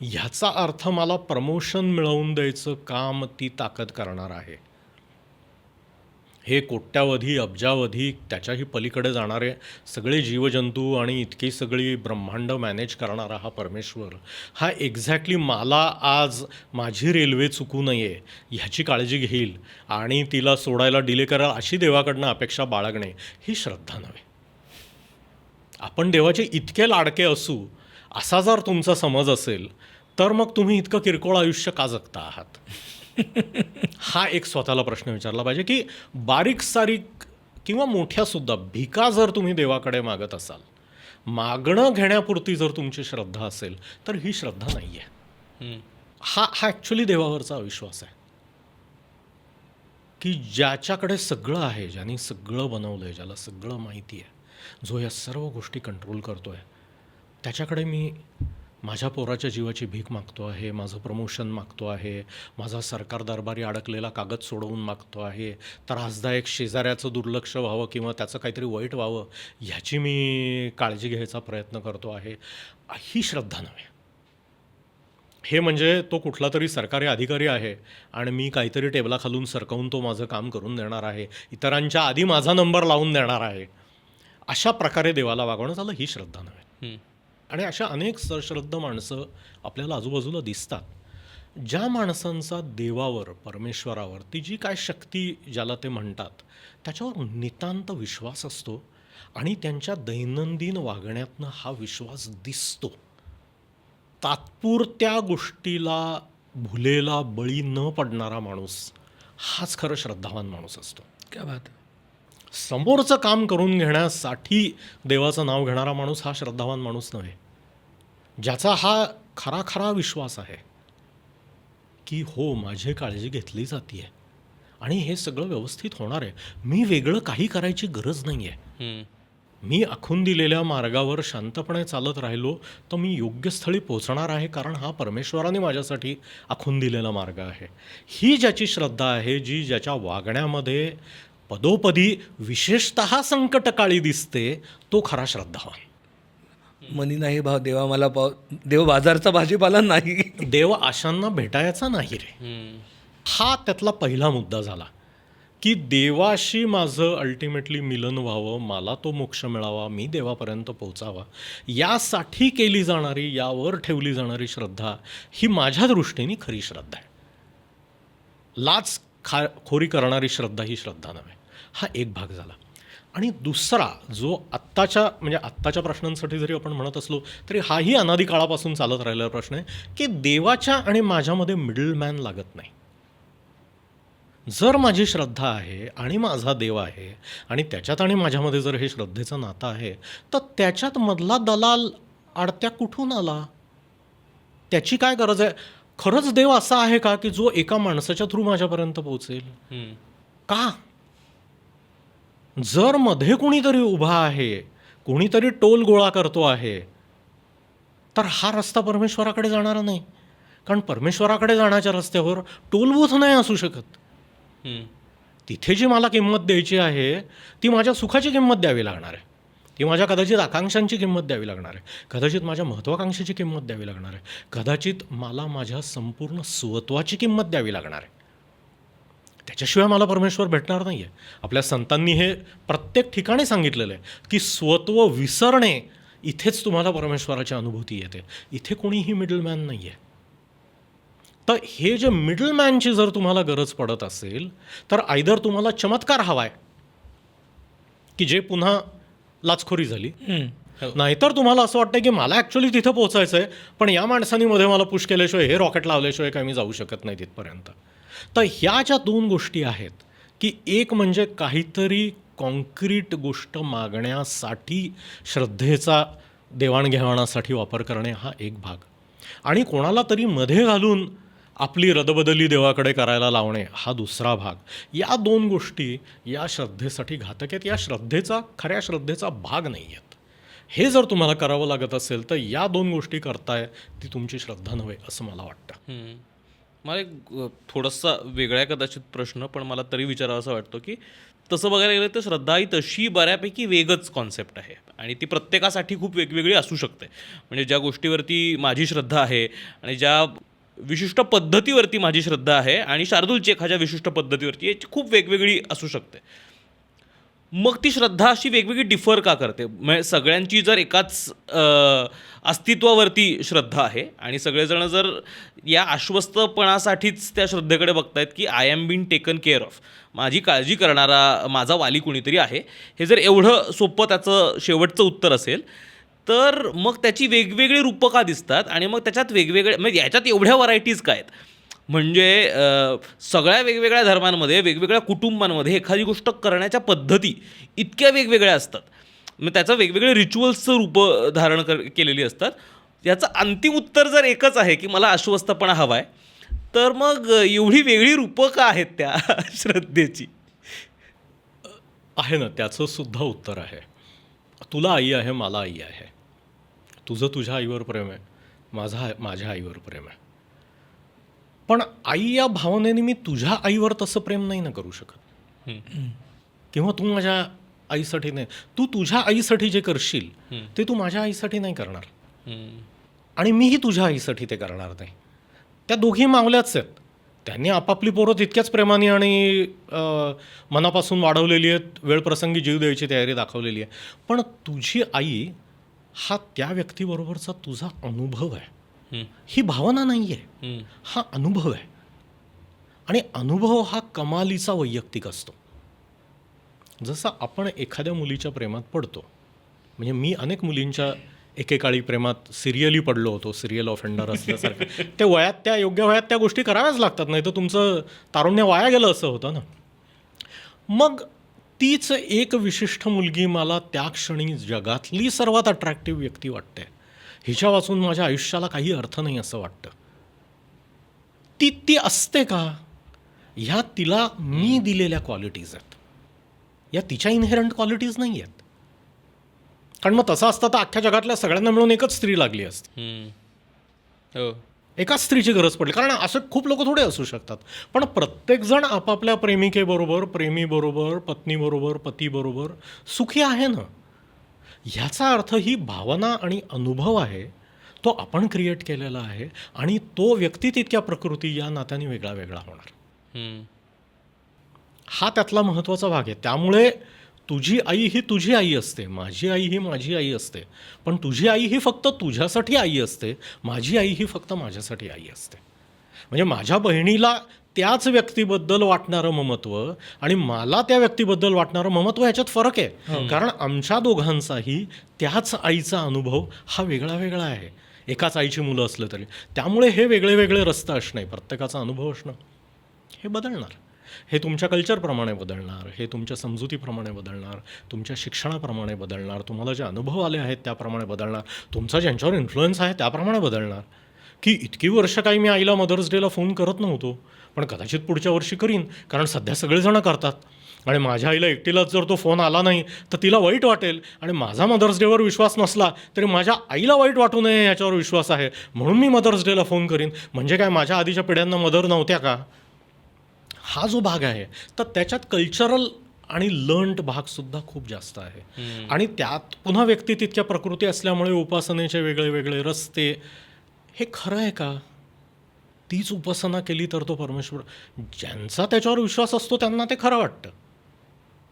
ह्याचा अर्थ मला प्रमोशन मिळवून द्यायचं काम ती ताकद करणार आहे. हे कोट्यावधी, अब्जावधी, त्याच्याही पलीकडे जाणारे सगळे जीवजंतू आणि इतकी सगळी ब्रह्मांड मॅनेज करणारा हा परमेश्वर, हा एक्झॅक्टली मला आज माझी रेल्वे चुकू नये ह्याची काळजी घेईल आणि तिला सोडायला डिले करेल अशी देवाकडनं अपेक्षा बाळगणे ही श्रद्धा नव्हे. आपण देवाचे इतके लाडके असू असा जर तुमचा समज असेल तर मग तुम्ही इतकं किरकोळ आयुष्य का जगता आहात? हा एक स्वतःला प्रश्न विचारला पाहिजे की बारीक सारीक किंवा मोठ्यासुद्धा भिका जर तुम्ही देवाकडे मागत असाल, मागणं घेण्यापुरती जर तुमची श्रद्धा असेल तर ही श्रद्धा नाही आहे. हा ॲक्च्युली देवावरचा अविश्वास आहे की ज्याच्याकडे सगळं आहे, ज्याने सगळं बनवलं आहे, ज्याला सगळं माहिती आहे, जो या सर्व गोष्टी कंट्रोल करतो आहे, त्याच्याकडे मी माझ्या पोराच्या जीवाची भीक मागतो आहे, माझं प्रमोशन मागतो आहे, माझा सरकार दरबारी अडकलेला कागद सोडवून मागतो आहे, त्रासदायक शेजाऱ्याचं दुर्लक्ष व्हावं किंवा त्याचं काहीतरी वाईट व्हावं ह्याची मी काळजी घ्यायचा प्रयत्न करतो आहे. ही श्रद्धा नव्हे. हे म्हणजे तो कुठला तरी सरकारी अधिकारी आहे आणि मी काहीतरी टेबलाखालून सरकवून तो माझं काम करून देणार आहे, इतरांच्या आधी माझा नंबर लावून देणार आहे, अशा प्रकारे देवाला वागवणं झालं ही श्रद्धा नव्हे. आणि अशा अनेक सश्रद्ध माणसं आपल्याला आजूबाजूला दिसतात, ज्या माणसांचा देवावर, परमेश्वरावर, ती जी काय शक्ती ज्याला ते म्हणतात त्याच्यावर नितांत विश्वास असतो आणि त्यांच्या दैनंदिन वागण्यातनं हा विश्वास दिसतो. तात्पुरत्या गोष्टीला भुलेला बळी न पडणारा माणूस हाच खरं श्रद्धावान माणूस असतो. क्या बात. समोरचं काम करून घेण्यासाठी देवाचं नाव घेणारा माणूस हा श्रद्धावान माणूस नव्हे. ज्याचा हा खरा खरा विश्वास आहे की हो, माझी काळजी घेतली जाते आहे आणि हे सगळं व्यवस्थित होणार आहे, मी वेगळं काही करायची गरज नाही आहे. मी आखून दिलेल्या मार्गावर शांतपणे चालत राहिलो तर मी योग्य स्थळी पोहोचणार आहे, कारण हा परमेश्वराने माझ्यासाठी आखून दिलेला मार्ग आहे. ही ज्याची श्रद्धा आहे, जी ज्याच्या वागण्यामध्ये पदोपदी विशेषतः संकटकाळी दिसते, तो खरा श्रद्धावान. मनी नाही भाव देवा मला पाव, देव बाजारचा भाजीपाला नाही. देव आशांना भेटायचा नाही रे. हा त्यातला पहिला मुद्दा झाला की देवाशी माझं अल्टिमेटली मिलन व्हावं, मला तो मोक्ष मिळावा, मी देवापर्यंत पोहोचावा, यासाठी केली जाणारी, यावर ठेवली जाणारी श्रद्धा ही माझ्या दृष्टीने खरी श्रद्धा आहे. खोरी करणारी श्रद्धा ही श्रद्धा नव्हे. हा एक भाग झाला. आणि दुसरा जो आत्ताच्या प्रश्नांसाठी जरी आपण म्हणत असलो तरी हाही अनादी काळापासून चालत राहिलेला प्रश्न आहे की देवाच्या आणि माझ्यामध्ये मिडलमॅन लागत नाही. जर माझी श्रद्धा आहे आणि माझा देव आहे आणि त्याच्यात आणि माझ्यामध्ये जर हे श्रद्धेचं नातं आहे, तर त्याच्यात मधला दलाल आडत्या कुठून आला? त्याची काय गरज आहे? खरंच देव असा आहे का की जो एका माणसाच्या थ्रू माझ्यापर्यंत पोहोचेल? का? जर मध्ये कोणीतरी उभा आहे, कोणीतरी टोल गोळा करतो आहे, तर हा रस्ता परमेश्वराकडे जाणार नाही. कारण परमेश्वराकडे जाण्याच्या रस्त्यावर टोलबूथ नाही असू शकत. तिथे जी मला किंमत द्यायची आहे ती माझ्या सुखाची किंमत द्यावी लागणार आहे, ती माझ्या कदाचित आकांक्षांची किंमत द्यावी लागणार आहे, कदाचित माझ्या महत्त्वाकांक्षेची किंमत द्यावी लागणार आहे, कदाचित मला माझ्या संपूर्ण स्वत्वाची किंमत द्यावी लागणार आहे. त्याच्याशिवाय मला परमेश्वर भेटणार नाही आहे. आपल्या संतांनी हे प्रत्येक ठिकाणी सांगितलेलं आहे की स्वत्व विसरणे इथेच तुम्हाला परमेश्वराची अनुभूती येते. इथे कोणीही मिडलमॅन नाही आहे. तर हे जे मिडलमॅनची जर तुम्हाला गरज पडत असेल तर आयदर तुम्हाला चमत्कार हवा आहे की जे पुन्हा लाचखोरी झाली, नाहीतर तुम्हाला असं वाटतं की मला ॲक्च्युली तिथं पोचायचं आहे, पण या माणसांनी मध्ये मला पुश केल्याशिवाय, हे रॉकेट लावल्याशिवाय काय मी जाऊ शकत नाही तिथपर्यंत. तर ह्या ज्या दोन गोष्टी आहेत की एक म्हणजे काहीतरी कॉन्क्रीट गोष्ट मागण्यासाठी श्रद्धेचा देवाणघेवाणासाठी वापर करणे, हा एक भाग, आणि कोणाला तरी मध्ये घालून आपली रदबदली देवाकडे करायला लावणे, हा दुसरा भाग. या दोन गोष्टी या श्रद्धेसाठी घातक आहेत. या खऱ्या श्रद्धेचा भाग नाही आहेत. हे जर तुम्हाला करावं लागत असेल तर या दोन गोष्टी करताय ती तुमची श्रद्धा नव्हे असं मला वाटतं. मला एक थोडासा वेगळा कदाचित प्रश्न, पण मला तरी विचारावा असं वाटतो की तसं बघायला गेलं तर श्रद्धा ही तशी बऱ्यापैकी वेगच कॉन्सेप्ट आहे आणि ती प्रत्येकासाठी खूप वेगवेगळी असू शकते. म्हणजे ज्या गोष्टीवरती माझी श्रद्धा आहे आणि ज्या विशिष्ट पद्धतीवरती माझी श्रद्धा आहे आणि शार्दूल चेक ह्या विशिष्ट पद्धतीवरती याची खूप वेगवेगळी असू शकते. मग ती श्रद्धा अशी वेगवेगळी डिफर का करते? म्हणजे सगळ्यांची जर एकाच अस्तित्वावरती श्रद्धा आहे आणि सगळेजण जर या आश्वस्तपणासाठीच त्या श्रद्धेकडे बघतायत की I am been taken care of, माझी काळजी करणारा माझा वाली कुणीतरी आहे, हे जर एवढं सोपं त्याचं शेवटचं उत्तर असेल तर मग त्याची वेगवेगळी रूपं का दिसतात आणि मग त्याच्यात वेगवेगळे, म्हणजे याच्यात एवढ्या व्हरायटीज काय आहेत? म्हणजे सगळ्या वेगवेगळ्या धर्मांमध्ये, वेगवेगळ्या कुटुंबांमध्ये एखादी गोष्ट करण्याच्या पद्धती इतक्या वेगवेगळ्या असतात, मग त्याचं वेगवेगळे रिच्युअल्सचं रूपं धारण केलेली असतात. याचं अंतिम उत्तर जर एकच आहे की मला आश्वस्तपणा हवा आहे, तर मग एवढी वेगळी रूपं का आहेत त्या श्रद्धेची? आहे ना, त्याचं सुद्धा उत्तर आहे. तुला आई आहे, मला आई आहे. तुझं तुझ्या आईवर प्रेम आहे, माझ्या आईवर प्रेम आहे. पण आई या भावनेने मी तुझ्या आईवर तसं प्रेम नाही ना करू शकत. किंवा तू माझ्या आईसाठी नाही, तू तुझ्या आईसाठी जे करशील ते तू माझ्या आईसाठी नाही करणार, आणि मीही तुझ्या आईसाठी ते करणार नाही. त्या दोघी मावल्याच आहेत. त्यांनी आपापली पोरं तितक्याच प्रेमाने आणि मनापासून वाढवलेली आहेत, वेळप्रसंगी जीव द्यायची तयारी दाखवलेली आहे. पण तुझी आई हा त्या व्यक्तीबरोबरचा तुझा अनुभव आहे, ही भावना नाही आहे, हा अनुभव आहे. आणि अनुभव हा कमालीचा वैयक्तिक असतो. जसं आपण एखाद्या मुलीच्या प्रेमात पडतो, म्हणजे मी अनेक मुलींच्या एकेकाळी प्रेमात सिरियली पडलो होतो, सिरियल ऑफेंडर असल्यासारखं. ते वयात, त्या योग्य वयात त्या गोष्टी कराव्याच लागतात, नाही तर तुमचं तारुण्य वाया गेलं असं होतं ना. मग तीच एक विशिष्ट मुलगी मला त्या क्षणी जगातली सर्वात अट्रॅक्टिव्ह व्यक्ती वाटते. हिच्या वाचून माझ्या आयुष्याला काही अर्थ नाही असं वाटतं. ती असते का? ह्या तिला मी दिलेल्या क्वालिटीज आहेत, या तिच्या इनहेरंट क्वालिटीज नाही आहेत. कारण मग तसं असतं तर अख्ख्या जगातल्या सगळ्यांना मिळून एकच स्त्री लागली असती. हो. एकाच स्त्रीची गरज पडली. कारण असं खूप लोक थोडे असू शकतात. पण प्रत्येकजण आपापल्या प्रेमिकेबरोबर, प्रेमीबरोबर, पत्नीबरोबर, पतीबरोबर सुखी आहे ना. ह्याचा अर्थ ही भावना आणि अनुभव आहे तो आपण क्रिएट केलेला आहे आणि तो व्यक्ती तितक्या प्रकृती या नात्याने वेगळा वेगळा होणार. हा त्यातला महत्त्वाचा भाग आहे. त्यामुळे तुझी आई ही तुझी आई असते, माझी आई ही माझी आई असते. पण तुझी आई ही फक्त तुझ्यासाठी आई असते, माझी आई ही फक्त माझ्यासाठी आई असते. म्हणजे माझ्या बहिणीला त्याच व्यक्तीबद्दल वाटणारं ममत्व आणि मला त्या व्यक्तीबद्दल वाटणारं ममत्व ह्याच्यात फरक आहे. कारण आमच्या दोघांचाही त्याच आईचा अनुभव हा वेगळा वेगळा आहे, एकाच आईची मुलं असलं तरी. त्यामुळे हे वेगळे वेगळे रस्ते असणे, प्रत्येकाचा अनुभव असणं हे बदलणार. हे तुमच्या कल्चरप्रमाणे बदलणार, हे तुमच्या समजुतीप्रमाणे बदलणार, तुमच्या शिक्षणाप्रमाणे बदलणार, तुम्हाला जे अनुभव आले आहेत त्याप्रमाणे बदलणार, तुमचा ज्यांच्यावर इन्फ्लुएन्स आहे त्याप्रमाणे बदलणार. की इतकी वर्ष काही मी आईला मदर्स डेला फोन करत नव्हतो, पण कदाचित पुढच्या वर्षी करीन, कारण सध्या सगळेजणं करतात. आणि माझ्या आईला एकटीलाच जर तो फोन आला नाही तर तिला वाईट वाटेल. आणि माझा मदर्स डेवर विश्वास नसला तरी माझ्या आईला वाईट वाटू नये याच्यावर विश्वास आहे, म्हणून मी मदर्स डेला फोन करीन. म्हणजे काय माझ्या आधीच्या पिढ्यांना मदर नव्हत्या का? हा जो भाग आहे तर त्याच्यात कल्चरल आणि लर्न्ड भागसुद्धा खूप जास्त आहे. आणि त्यात पुन्हा व्यक्ती तितक्या प्रकृती असल्यामुळे उपासनेचे वेगळे वेगळे रस्ते. हे खरं आहे का? तीच उपासना केली तर तो परमेश्वर, ज्यांचा त्याच्यावर विश्वास असतो त्यांना ते खरं वाटतं.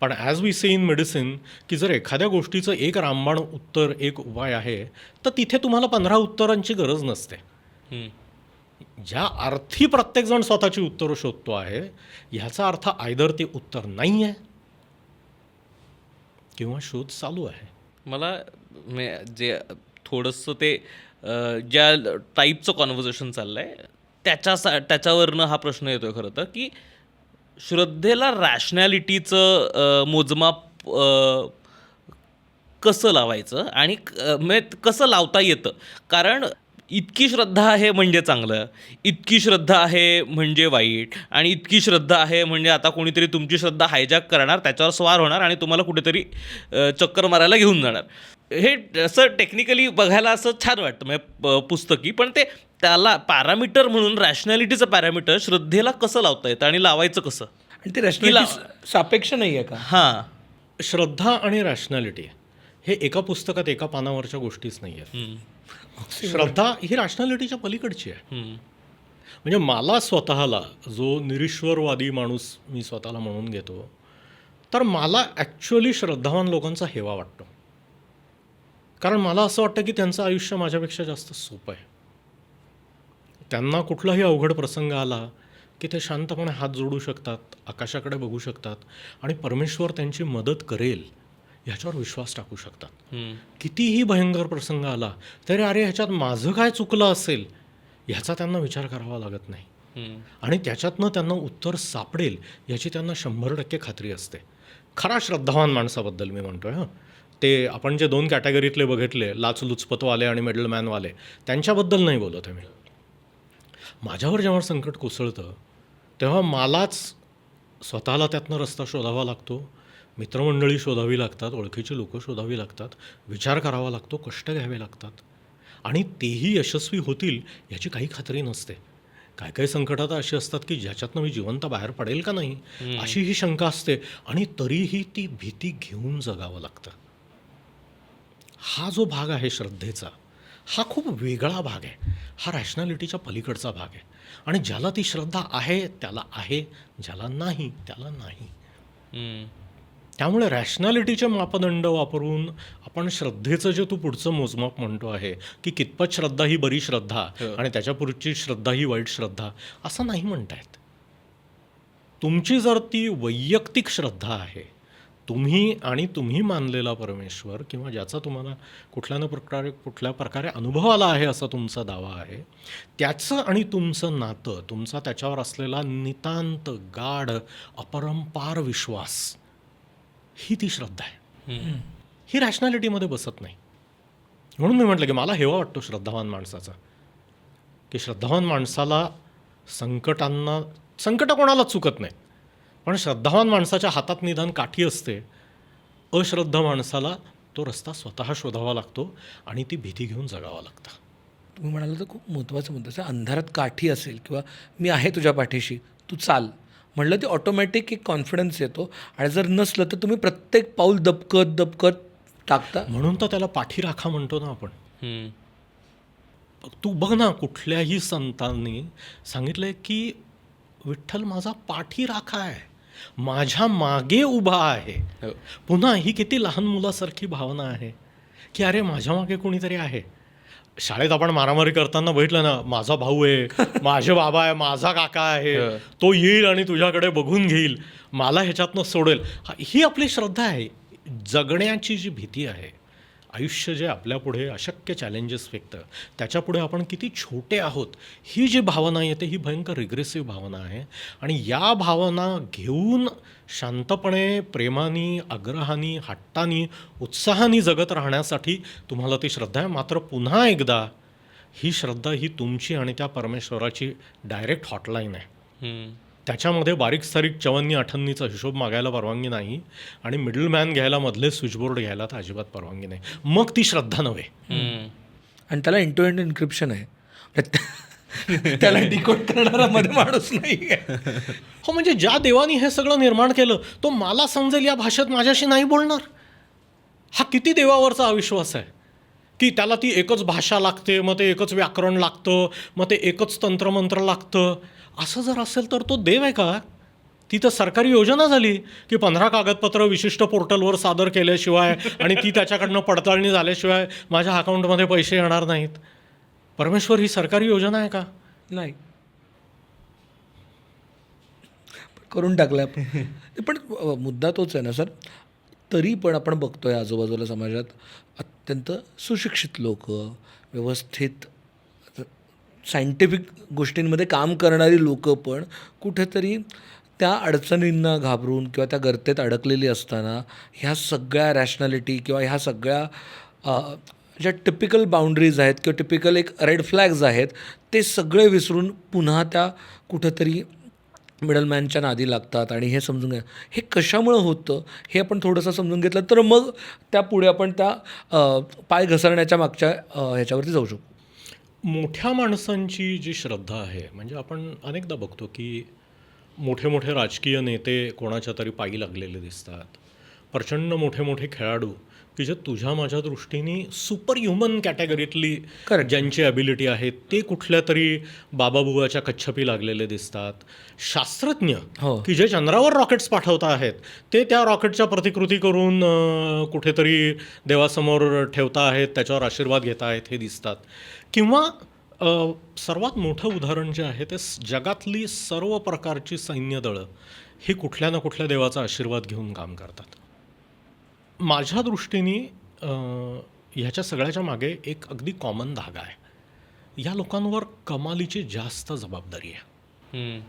पण as we see in medicine की जर एखाद्या गोष्टीचं एक रामबाण उत्तर, एक उपाय आहे तर तिथे तुम्हाला 15 उत्तरांची गरज नसते. ज्या अर्थी प्रत्येकजण स्वतःची उत्तरं शोधतो आहे ह्याचा अर्थ आयदर ते उत्तर नाही आहे किंवा शोध चालू आहे. मला जे थोडंसं ते ज्या टाईपचं कॉन्व्हर्सेशन चाललं आहे त्याच्यावरनं हा प्रश्न येतोय खरं तर, की श्रद्धेला रॅशनॅलिटीचं मोजमाप कसं लावायचं आणि कसं लावता येतं. कारण इतकी श्रद्धा आहे म्हणजे चांगलं, इतकी श्रद्धा आहे म्हणजे वाईट, आणि इतकी श्रद्धा आहे म्हणजे आता कोणीतरी तुमची श्रद्धा हायजॅक करणार, त्याच्यावर स्वार होणार आणि तुम्हाला कुठेतरी चक्कर मारायला घेऊन जाणार. हे असं टेक्निकली बघायला असं छान वाटतं म्हणजे पुस्तकी, पण ते त्याला पॅरामीटर म्हणून रॅशनॅलिटीचं पॅरामीटर श्रद्धेला कसं लावता येतं आणि लावायचं कसं. आणि ते रॅशनॅलिटी सापेक्ष नाही आहे का? हां, श्रद्धा आणि रॅशनॅलिटी हे एका पुस्तकात एका पानावरच्या गोष्टीच नाही आहेत. श्रद्धा ही रॅशनॅलिटीच्या पलीकडची आहे. म्हणजे मला स्वतःला जो निरीश्वरवादी माणूस मी स्वतःला म्हणून घेतो, तर मला ॲक्च्युअली श्रद्धावान लोकांचा हेवा वाटतो. कारण मला असं वाटतं की त्यांचं आयुष्य माझ्यापेक्षा जास्त सोपं आहे. त्यांना कुठलाही अवघड प्रसंग आला की ते शांतपणे हात जोडू शकतात, आकाशाकडे बघू शकतात आणि परमेश्वर त्यांची मदत करेल ह्याच्यावर विश्वास टाकू शकतात. कितीही भयंकर प्रसंग आला तरी अरे ह्याच्यात माझं काय चुकलं असेल ह्याचा त्यांना विचार करावा लागत नाही. आणि त्याच्यातनं त्यांना उत्तर सापडेल याची त्यांना 100% खात्री असते. खरा श्रद्धावान माणसाबद्दल मी म्हणतोय. ते आपण जे 2 कॅटेगरीतले बघितले, लाचलुचपतवाले आणि मिडलमॅनवाले, त्यांच्याबद्दल नाही बोलत आहे मी. माझ्यावर जेव्हा संकट कोसळतं तेव्हा मलाच स्वतःला त्यातनं रस्ता शोधावा लागतो, मित्रमंडळी शोधावी लागतात, ओळखीची लोकं शोधावी लागतात, विचार करावा लागतो, कष्ट घ्यावे लागतात. आणि तेही यशस्वी होतील याची काही खात्री नसते. काय काही संकटात अशी असतात की ज्याच्यातनं मी जिवंत बाहेर पडेल का नाही अशी ही शंका असते. आणि तरीही ती भीती घेऊन जगावं लागतं. हा जो भाग आहे श्रद्धेचा हा खूप वेगळा भाग आहे. हा रॅशनॅलिटीच्या पलीकडचा भाग आहे. आणि ज्याला ती श्रद्धा आहे त्याला आहे, ज्याला नाही त्याला नाही. त्यामुळे रॅशनॅलिटीचे मापदंड वापरून आपण श्रद्धेचं जे तू पुढचं मोजमाप म्हणतो आहे की कितपत श्रद्धा ही बरी श्रद्धा आणि त्याच्या पुढची श्रद्धा ही वाईट श्रद्धा, असं नाही म्हणतायत. तुमची जर ती वैयक्तिक श्रद्धा आहे, तुम्ही मानलेला परमेश्वर किंवा ज्याचा तुम्हाला कुठल्या प्रकारे अनुभव आला आहे असा तुमचा दावा आहे, त्याचं आणि तुमचं नातं, तुमचा त्याच्यावर असलेला नितांत गाढ अपरंपार विश्वास, ही ती श्रद्धा आहे. ही रॅशनॅलिटीमध्ये बसत नाही. म्हणून मी म्हटलं की मला हेवा वाटतो श्रद्धावान माणसाचा, की श्रद्धावान माणसाला संकट कोणालाच चुकत नाही, पण श्रद्धावान माणसाच्या हातात निदान काठी असते. अश्रद्धा माणसाला तो रस्ता स्वतः शोधावा लागतो आणि ती भीती घेऊन जगावं लागतं. तुम्ही म्हणाला तर खूप महत्त्वाचं मुद्दा आहे. अंधारात काठी असेल किंवा मी आहे तुझ्या पाठीशी, तू चाल म्हणलं ती ऑटोमॅटिक एक कॉन्फिडन्स येतो. आणि जर नसलं तर तुम्ही प्रत्येक पाऊल दबकत दबकत टाकता. म्हणून तर त्याला पाठीराखा म्हणतो ना आपण. हम्म. तू बघ ना, कुठल्याही संतांनी सांगितलंय की विठ्ठल माझा पाठीराखा आहे, माझ्या मागे उभा आहे. हो. पुन्हा ही किती लहान मुलासारखी भावना आहे की अरे माझ्या मागे कोणीतरी आहे. शाळेत आपण मारामारी करताना बघितलं ना, माझा भाऊ आहे, माझे बाबा आहे, माझा काका आहे, हं. तो येईल आणि तुझ्याकडे बघून घेईल, मला ह्याच्यातनं सोडेल. ही आपली श्रद्धा आहे. जगण्याची जी भीती आहे, आयुष्य जे आपल्यापुढे अशक्य चॅलेंजेस फेकतं, त्याच्यापुढे आपण किती छोटे आहोत, ही जी भावना येते ही भयंकर रिग्रेसिव्ह भावना आहे. आणि या भावना घेऊन शांतपणे, प्रेमाने, आग्रहाने, हट्टाने, उत्साहाने जगत राहण्यासाठी तुम्हाला ती श्रद्धा आहे. मात्र पुन्हा एकदा ही श्रद्धा ही तुमची आणि त्या परमेश्वराची डायरेक्ट हॉटलाईन आहे. हम्म. त्याच्यामध्ये बारीक सारीक 54-58चा हिशोब मागायला परवानगी नाही आणि मिडलमॅन घ्यायला, मधले स्विचबोर्ड घ्यायला तर अजिबात परवानगी नाही. मग ती श्रद्धा नव्हे. हम्म. आणि त्याला एंड टू एंड इन्क्रिप्शन आहे. त्याला डिकोड करणारा मध्ये माणूस नाही आहे. हो, म्हणजे ज्या देवानी हे सगळं निर्माण केलं तो मला समजेल या भाषेत माझ्याशी नाही बोलणार. हा किती देवावरचा अविश्वास आहे की त्याला ती एकच भाषा लागते, मग ते एकच व्याकरण लागतं, मग ते एकच तंत्रमंत्र लागतं. असं जर असेल तर तो देव आहे का? ती तर सरकारी योजना झाली की 15 कागदपत्र विशिष्ट पोर्टलवर सादर केल्याशिवाय आणि ती त्याच्याकडनं पडताळणी झाल्याशिवाय माझ्या अकाउंटमध्ये पैसे येणार नाहीत. परमेश्वर ही सरकारी योजना आहे का? नाही, करून टाकलं आपण. पण मुद्दा तोच आहे ना सर. तरी पण आपण बघतोय आजूबाजूला समाजात अत्यंत सुशिक्षित लोक, व्यवस्थित सायंटिफिक गोष्टींमध्ये काम करणारी लोकं पण कुठेतरी त्या अडचणींना घाबरून किंवा त्या गर्तेत अडकलेली असताना ह्या सगळ्या रॅशनॅलिटी किंवा ह्या सगळ्या ज्या टिपिकल बाउंड्रीज आहेत किंवा टिपिकल एक रेड फ्लॅग्स आहेत ते सगळे विसरून पुन्हा त्या कुठंतरी मिडलमॅनच्या नादी लागतात. आणि हे समजून घ्या हे कशामुळं होतं हे आपण थोडंसं समजून घेतलं तर मग त्या पुढे आपण त्या पाय घसरण्याच्या मागच्या ह्याच्यावरती जाऊ शकतो. मोठ्या माणसांची जी श्रद्धा आहे, म्हणजे आपण अनेकदा बघतो की मोठे मोठे राजकीय नेते कोणाच्या तरी पायी लागलेले दिसतात. प्रचंड मोठे मोठे खेळाडू की जे तुझ्या माझ्या दृष्टीने सुपर ह्युमन कॅटेगरीतली Correct. ज्यांची ॲबिलिटी आहे ते कुठल्या तरी बाबाबुवाच्या कच्छपी लागलेले दिसतात. शास्त्रज्ञ हो. की जे चंद्रावर रॉकेट्स पाठवत आहेत ते त्या रॉकेटच्या प्रतिकृती करून कुठेतरी देवासमोर ठेवता आहेत, त्याच्यावर आशीर्वाद घेत आहेत हे दिसतात. किंवा सर्वात मोठं उदाहरण जे आहे ते जगातली सर्व प्रकारची सैन्यदळं ही कुठल्या ना कुठल्या देवाचा आशीर्वाद घेऊन काम करतात. माझ्या दृष्टीने ह्याच्या सगळ्याच्या मागे एक अगदी कॉमन धागा आहे. या लोकांवर कमालीची जास्त जबाबदारी आहे. हम्म.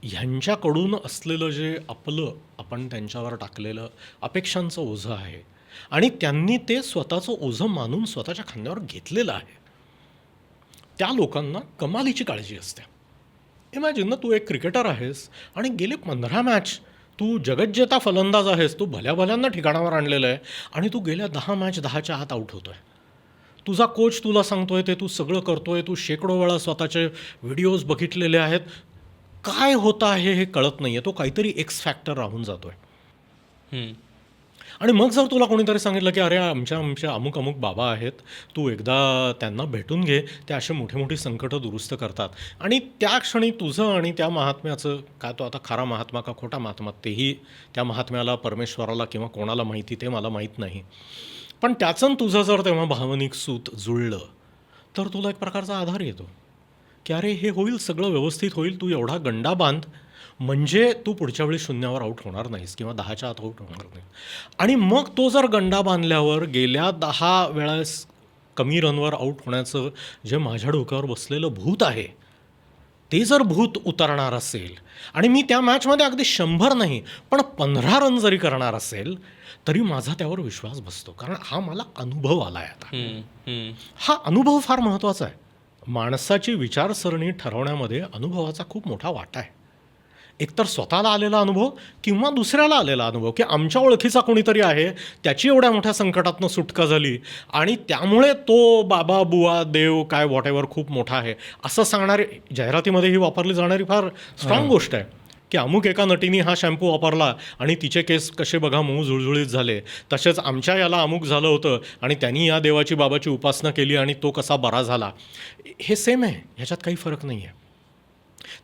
ह्यांच्याकडून असलेलं जे आपण त्यांच्यावर टाकलेलं अपेक्षांचं ओझं आहे आणि त्यांनी ते स्वतःचं ओझं मानून स्वतःच्या खांद्यावर घेतलेलं आहे, त्या लोकांना कमालीची काळजी असते. इमॅजिन ना, तू एक क्रिकेटर आहेस आणि गेले 15 मॅच तू जगज्जेता फलंदाज आहेस, तू भल्या भल्यांना ठिकाणावर आणलेलं आहे आणि तू गेल्या 10 मॅच 10च्या आत आऊट होतोय. तुझा कोच तुला सांगतोय ते तू सगळं करतोय, तू शेकडो वेळा स्वतःचे व्हिडिओज बघितलेले आहेत, काय होतं आहे हे कळत नाही आहे, तो काहीतरी एक्स फॅक्टर राहून जातोय. हम्म. आणि मग जर तुला कोणीतरी सांगितलं की अरे आमच्या अमुक अमुक बाबा आहेत, तू एकदा त्यांना भेटून घे, ते असे मोठी मोठी संकटं दुरुस्त करतात, आणि त्या क्षणी तुझं आणि त्या महात्म्याचं, काय तो आता खरा महात्मा का खोटा महात्मा तेही त्या महात्म्याला, परमेश्वराला किंवा कोणाला माहिती ते मला माहीत नाही, पण त्याचं आणि तुझं जर तेव्हा भावनिक सूत जुळलं तर तुला एक प्रकारचा आधार येतो की अरे हे होईल, सगळं व्यवस्थित होईल, तू एवढा गंडा बांध म्हणजे तू पुढच्या वेळी शून्यावर आऊट होणार नाहीस किंवा 10च्या आत आऊट होणार नाही. आणि मग तो जर गंडा बांधल्यावर गेल्या 10 वेळेस कमी रनवर आऊट होण्याचं जे माझ्या डोक्यावर बसलेलं भूत आहे ते जर भूत उतरणार असेल आणि मी त्या मॅचमध्ये अगदी 100 नाही पण 15 रन जरी करणार असेल तरी माझा त्यावर विश्वास बसतो, कारण हा मला अनुभव आला आहे आता. हम्म. हम्म. हा अनुभव फार महत्त्वाचा आहे. माणसाची विचारसरणी ठरवण्यामध्ये अनुभवाचा खूप मोठा वाटा आहे. एकतर स्वतःला आलेला अनुभव किंवा दुसऱ्याला आलेला अनुभव, की आमच्या ओळखीचा कोणीतरी आहे, त्याची एवढ्या मोठ्या संकटातनं सुटका झाली आणि त्यामुळे तो बाबा बुवा देव काय व्हॉट एव्हर खूप मोठा आहे असं सांगणारी, जाहिरातीमध्येही वापरली जाणारी फार स्ट्रॉंग गोष्ट आहे की अमुक एका नटीने हा शॅम्पू वापरला आणि तिचे केस कसे बघा मऊ जुळजुळीत झाले, तसेच आमच्या याला अमुक झालं होतं आणि त्यांनी या देवाची बाबाची उपासना केली आणि तो कसा बरा झाला. हे सेम आहे, ह्याच्यात काही फरक नाही आहे.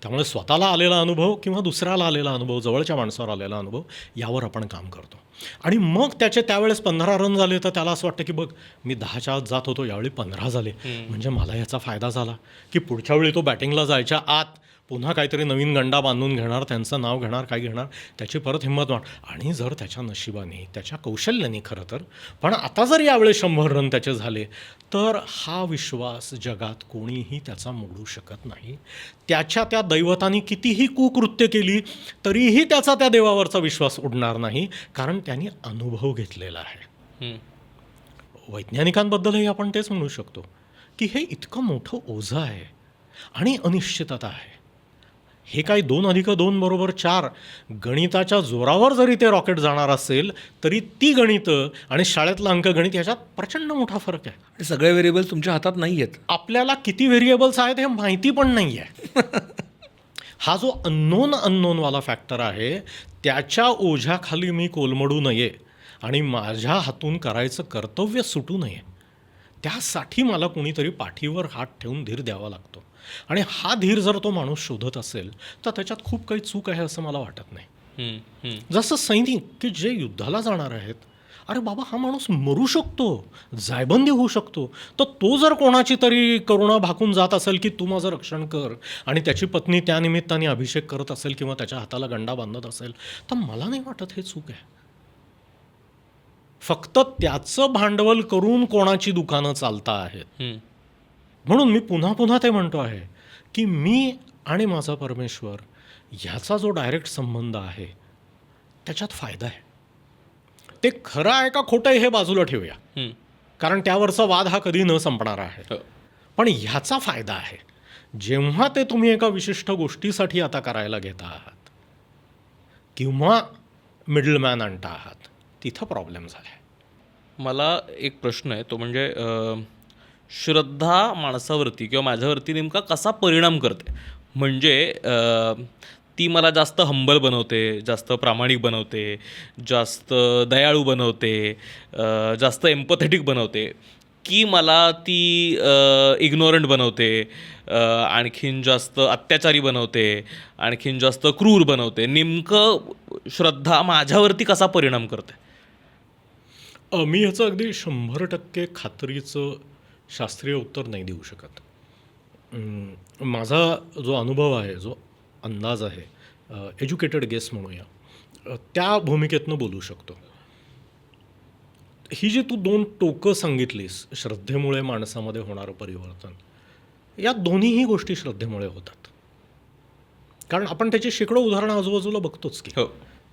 त्यामुळे स्वतःला आलेला अनुभव किंवा दुसऱ्याला आलेला अनुभव, जवळच्या माणसावर आलेला अनुभव, यावर आपण काम करतो. आणि मग त्याचे त्यावेळेस 15 रन झाले तर त्याला असं वाटतं की बघ मी 10च्या आत जात होतो, यावेळी 15 झाले, म्हणजे मला याचा फायदा झाला की पुढच्या वेळी तो बॅटिंगला जायच्या आत पुन्हा काहीतरी नवीन गंडा बांधून घेणार, त्यांचं नाव घेणार, काय घेणार, त्याची परत हिंमत वाढ. आणि जर त्याच्या नशिबाने, त्याच्या कौशल्याने खरं तर, पण आता जर यावेळी 100 रन त्याचे झाले तर हा विश्वास जगात कोणीही त्याचा मोडू शकत नाही. त्याच्या त्या दैवताने कितीही कुकृत्य केली तरीही त्याचा त्या देवावरचा विश्वास उडणार नाही, कारण त्यांनी अनुभव घेतलेला आहे. वैज्ञानिकांबद्दलही आपण तेच म्हणू शकतो की हे इतकं मोठं ओझं आहे आणि अनिश्चितता आहे. हे काही 2+2 = 4 गणिताच्या जोरावर जरी ते रॉकेट जाणार असेल तरी ती गणितं आणि शाळेतलं अंकगणित याच्यात प्रचंड मोठा फरक आहे. आणि सगळे व्हेरिएबल्स तुमच्या हातात नाही आहेत. आपल्याला किती व्हेरिएबल्स आहेत हे माहिती पण नाही आहे. हा जो अननोनवाला फॅक्टर आहे त्याच्या ओझ्याखाली मी कोलमडू नये आणि माझ्या हातून करायचं कर्तव्य सुटू नये, त्यासाठी मला कोणीतरी पाठीवर हात ठेवून धीर द्यावा लागतो. आणि हा धीर जर तो माणूस शोधत असेल तर त्याच्यात खूप काही चूक आहे असं मला वाटत नाही. जसं सैनिक की जे युद्धाला जाणार आहेत, अरे बाबा हा माणूस मरू शकतो, जायबंदी होऊ शकतो, तर तो जर कोणाची तरी करुणा भाकून जात असेल की तू माझं रक्षण कर आणि त्याची पत्नी त्या निमित्ताने अभिषेक करत असेल किंवा त्याच्या हाताला गंडा बांधत असेल तर मला नाही वाटत हे चूक आहे. फक्त त्याचं भांडवल करून कोणाची दुकानं चालता आहेत. म्हणून मी पुन्हा पुन्हा ते म्हणतो आहे की मी आणि माझा परमेश्वर ह्याचा जो डायरेक्ट संबंध आहे त्याच्यात फायदा आहे. ते खरं आहे का खोटं आहे हे बाजूला ठेवूया, कारण त्यावरचा वाद हा कधी न संपणारा आहे. पण ह्याचा फायदा आहे. जेव्हा ते तुम्ही एका विशिष्ट गोष्टीसाठी आता करायला घेता आहात किंवा मिडलमॅन आणता आहात, तिथं प्रॉब्लेम झाला. मला एक प्रश्न आहे, तो म्हणजे श्रद्धा माणसावरती किंवा माझ्यावरती नेमका कसा परिणाम करते. म्हणजे ती मला जास्त हंबल बनवते, जास्त प्रामाणिक बनवते, जास्त दयाळू बनवते, जास्त एम्पथेटिक बनवते, की मला ती इग्नोरंट बनवते, आणखीन जास्त अत्याचारी बनवते, आणखीन जास्त क्रूर बनवते. नेमकं श्रद्धा माझ्यावरती कसा परिणाम करते? मी ह्याचं अगदी 100% खात्रीचं शास्त्रीय उत्तर नाही देऊ शकत. माझा जो अनुभव आहे, जो अंदाज आहे, एज्युकेटेड गेस म्हणूया, त्या भूमिकेतनं बोलू शकतो. ही जी तू 2 टोकं सांगितलीस, श्रद्धेमुळे माणसामध्ये होणारं परिवर्तन, या दोन्हीही गोष्टी श्रद्धेमुळे होतात. कारण आपण त्याची शेकडो उदाहरणं आजूबाजूला बघतोच की. हो,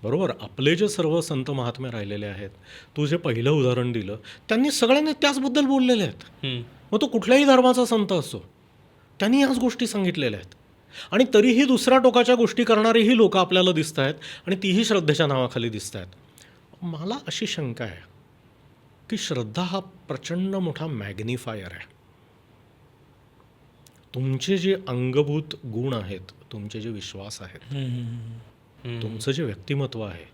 बरोबर. आपले जे सर्व संत महात्मे राहिलेले आहेत, तू जे पहिलं उदाहरण दिलं, त्यांनी सगळ्यांनी त्याचबद्दल बोललेले आहेत. मग तो कुठल्याही धर्माचा संत असो, त्यांनी याच गोष्टी सांगितलेल्या आहेत. आणि तरीही दुसऱ्या टोकाच्या गोष्टी करणारीही लोक आपल्याला दिसत आहेत आणि तीही श्रद्धेच्या नावाखाली दिसत आहेत. मला अशी शंका आहे की श्रद्धा हा प्रचंड मोठा मॅग्निफायर आहे. तुमचे जे अंगभूत गुण आहेत, तुमचे जे विश्वास आहेत, तुमचं जे व्यक्तिमत्व आहे,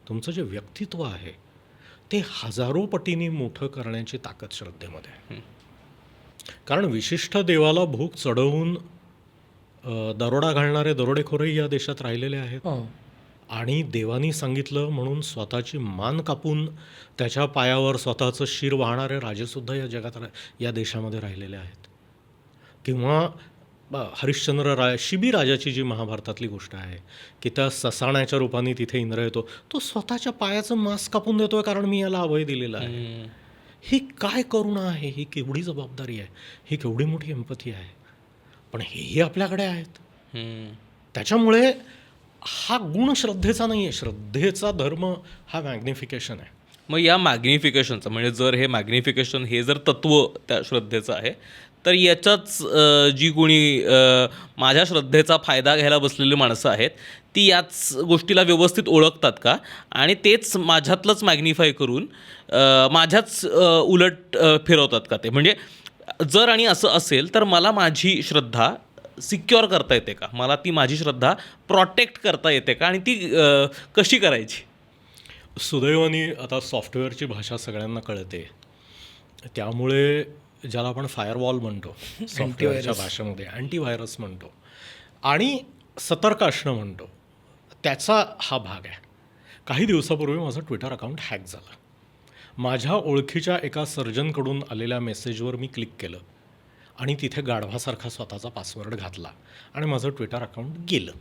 तुमचं जे व्यक्तित्व आहे, ते हजारो पटीने मोठं करण्याची ताकद श्रद्धेमध्ये आहे. कारण विशिष्ट देवाला भूक चढवून दरोडा घालणारे दरोडेखोरही या देशात राहिलेले आहेत. आणि देवानी सांगितलं म्हणून स्वतःची मान कापून त्याच्या पायावर स्वतःचं शिर वाहणारे राजेसुद्धा या जगात या देशामध्ये राहिलेले आहेत. किंवा हरिश्चंद्र शिबी राजाची जी महाभारतातली गोष्ट आहे की त्या ससाण्याच्या रूपाने तिथे इंद्र येतो, तो स्वतःच्या पायाचं मांस कापून देतोय कारण मी याला अभय दिलेलं आहे. ही काय करुणा आहे, ही केवढी जबाबदारी आहे, ही केवढी मोठी एम्पथी आहे. पण हेही आपल्याकडे आहेत. त्याच्यामुळे हा गुण श्रद्धेचा नाही आहे. श्रद्धेचा धर्म हा मॅग्निफिकेशन आहे. मग या मॅग्निफिकेशनचं म्हणजे जर हे मॅग्निफिकेशन हे जर तत्व त्या श्रद्धेचं आहे, तर याच्याच जी कोणी माझ्या श्रद्धेचा फायदा घ्यायला बसलेली माणसं आहेत ती याच गोष्टीला व्यवस्थित ओळखतात का आणि तेच माझ्यातलंच मॅग्निफाय करून माझ्याच उलट फिरवतात का ते? म्हणजे जर आणि असं असेल तर मला माझी श्रद्धा सिक्युअर करता येते का? मला ती माझी श्रद्धा प्रोटेक्ट करता येते का? आणि ती कशी करायची? सुदैवाने आता सॉफ्टवेअरची भाषा सगळ्यांना कळते, त्यामुळे ज्याला आपण फायरवॉल म्हणतो सॉफ्टवेअरच्या भाषेमध्ये, अँटीव्हायरस म्हणतो आणि सतर्क असणं म्हणतो, त्याचा हा भाग आहे. काही दिवसापूर्वी माझं ट्विटर अकाउंट हॅक झालं. माझ्या ओळखीच्या एका सर्जनकडून आलेल्या मेसेजवर मी क्लिक केलं आणि तिथे गाढवासारखा स्वतःचा पासवर्ड घातला आणि माझं ट्विटर अकाउंट गेलं.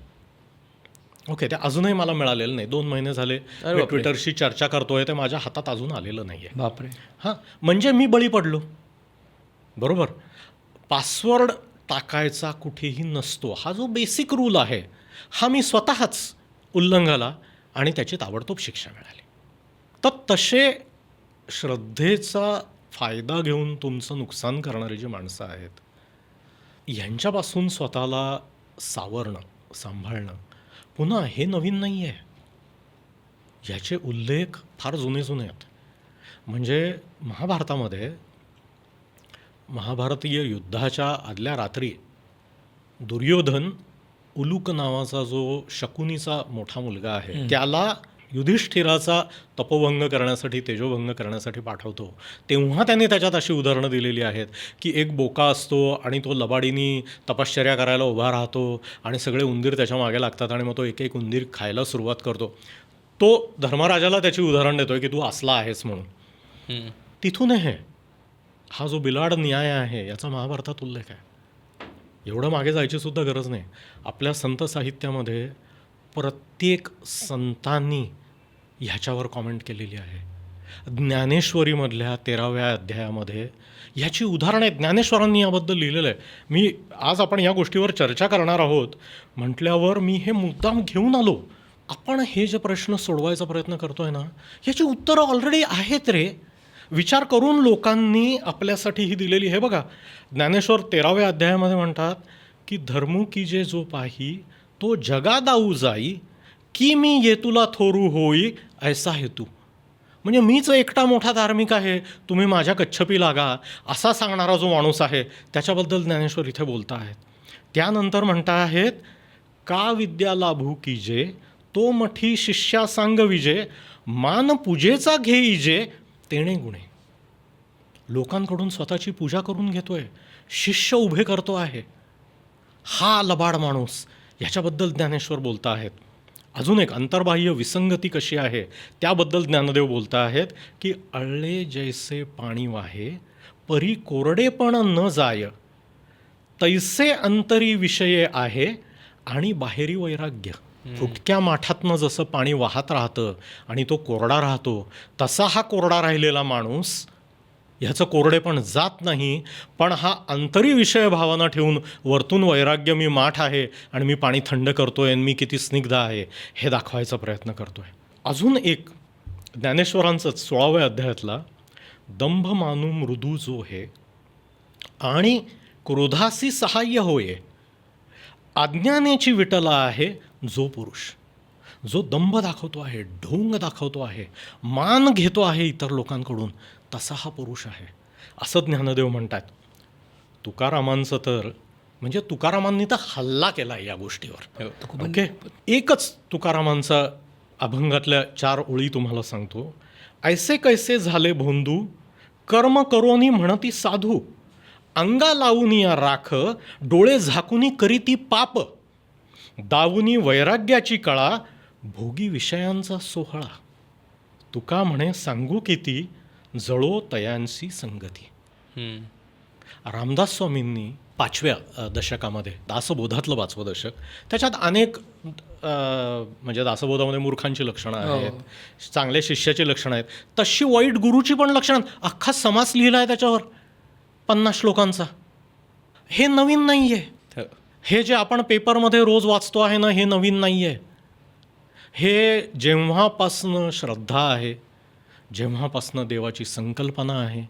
ओके, ते अजूनही मला मिळालेलं नाही. 2 महिने झाले मी ट्विटरशी चर्चा करतोय, ते माझ्या हातात अजून आलेलं नाही आहे. बापरे. हां, म्हणजे मी बळी पडलो. बरोबर. पासवर्ड टाकायचा कुठेही नसतो, हा जो बेसिक रूल आहे हा मी स्वतःच उल्लंघला आणि त्याची ताबडतोब शिक्षा मिळाली. तर तसे श्रद्धेचा फायदा घेऊन तुमचं नुकसान करणारी जी माणसं आहेत, ह्यांच्यापासून स्वतःला सावरणं, सांभाळणं पुन्हा हे नवीन नाही आहे. याचे उल्लेख फार जुने आहेत. म्हणजे महाभारतीय युद्धाच्या आदल्या रात्री दुर्योधन उलूक नावाचा जो शकुनीचा मोठा मुलगा आहे त्याला युधिष्ठिराचा तपोभंग करण्यासाठी, तेजोभंग करण्यासाठी पाठवतो. तेव्हा त्यांनी त्याच्यात अशी उदाहरणं दिलेली आहेत की एक बोका असतो आणि तो लबाडीनी तपश्चर्या करायला उभा राहतो आणि सगळे उंदीर त्याच्या मागे लागतात आणि मग तो एक एक उंदीर खायला सुरुवात करतो. तो धर्मराजाला त्याची उदाहरण देतोय की तू असला आहेस म्हणून. तिथून हा जो बिलाड न्याय आहे याचा महाभारतात उल्लेख आहे. एवढं मागे जायची सुद्धा गरज नाही. आपल्या संत साहित्यामध्ये प्रत्येक संतांनी ह्याच्यावर कॉमेंट केलेली आहे. ज्ञानेश्वरीमधल्या 13व्या अध्यायामध्ये ह्याची उदाहरणं आहेत. ज्ञानेश्वरांनी याबद्दल लिहिलेलं आहे. आज आपण या गोष्टीवर चर्चा करणार आहोत म्हटल्यावर मी हे मुद्दाम घेऊन आलो. आपण हे जे प्रश्न सोडवायचा प्रयत्न करतोय ना, ह्याची उत्तरं ऑलरेडी आहेत रे. विचार करून लोकांनी आपल्यासाठी ही दिलेली. हे बघा, ज्ञानेश्वर 13व्या अध्यायामध्ये म्हणतात की धर्मू की जे जो पाही तो जगा दाऊ जाई, की मी ये तुला थोरू होई ऐसा हेतू. म्हणजे मीच एकटा मोठा धार्मिक आहे, तुम्ही माझ्या कच्छपी लागा, असा सांगणारा जो माणूस आहे त्याच्याबद्दल ज्ञानेश्वर इथे बोलता आहेत. त्यानंतर म्हणता आहेत का विद्या लाभू की जे तो मठी शिष्या सांग विजे, मान पूजेचा घेईजे तेणे गुणे. लोकांकडून स्वतःची पूजा करून घेतोय, शिष्य उभे करतो आहे. हा लबाड माणूस, ह्याच्याबद्दल ज्ञानेश्वर बोलता आहेत. अजून एक अंतर्बाह्य विसंगती कशी आहे त्याबद्दल ज्ञानदेव बोलता आहेत की अळले जैसे पाणी वाहे, परी कोरडेपण न जाय, तैसे अंतरी विषये आहे आणि बाहेरी वैराग्य. फुटक्या माठातनं जसं पाणी वाहत राहतं आणि तो कोरडा राहतो, तसा हा कोरडा राहिलेला माणूस, ह्याचं कोरडेपण जात नाही, पण हा अंतरी विषय भावना ठेवून वरतून वैराग्य, मी माठ आहे आणि मी पाणी थंड करतोय आणि मी किती स्निग्ध आहे हे दाखवायचा प्रयत्न करतोय. अजून एक ज्ञानेश्वरांचं 16व्या अध्यायातला दंभ मानू मृदू जो हे आणि क्रोधासी सहाय्य होये, अज्ञानेची विटला आहे जो पुरुष. जो दंभ दाखवतो आहे, ढोंग दाखवतो आहे, मान घेतो आहे इतर लोकांकडून, तसा हा पुरुष आहे असं ज्ञानदेव म्हणतात. तुकारामांचं तर म्हणजे तुकारामांनी तर हल्ला केला या गोष्टीवर. ओके, एकच तुकारामांचा अभंगातल्या 4 ओळी तुम्हाला सांगतो. ऐसे कैसे झाले भोंदू, कर्म करोनी म्हणती साधू, अंगा लावूनी या राख, डोळे झाकुनी करीती पाप, दावुनी वैराग्याची कळा, भोगी विषयांचा सोहळा. तुका म्हणे सांगू किती, जळो तयांसी संगती. रामदास स्वामींनी 5व्या दशकामध्ये, दासबोधातलं 5वं दशक, त्याच्यात अनेक म्हणजे दासबोधामध्ये मूर्खांची लक्षणं आहेत, चांगल्या शिष्याची लक्षणं आहेत, तशी वाईट गुरुची पण लक्षणं. अख्खा समास लिहिला आहे त्याच्यावर 50 श्लोकांचा. हे नवीन नाही आहे. हे जे आपण पेपरमध्ये रोज वाचतो आहे ना, हे नवीन नाही आहे. हे जेव्हापासनं श्रद्धा आहे, जेव्हापासनं देवाची संकल्पना आहे,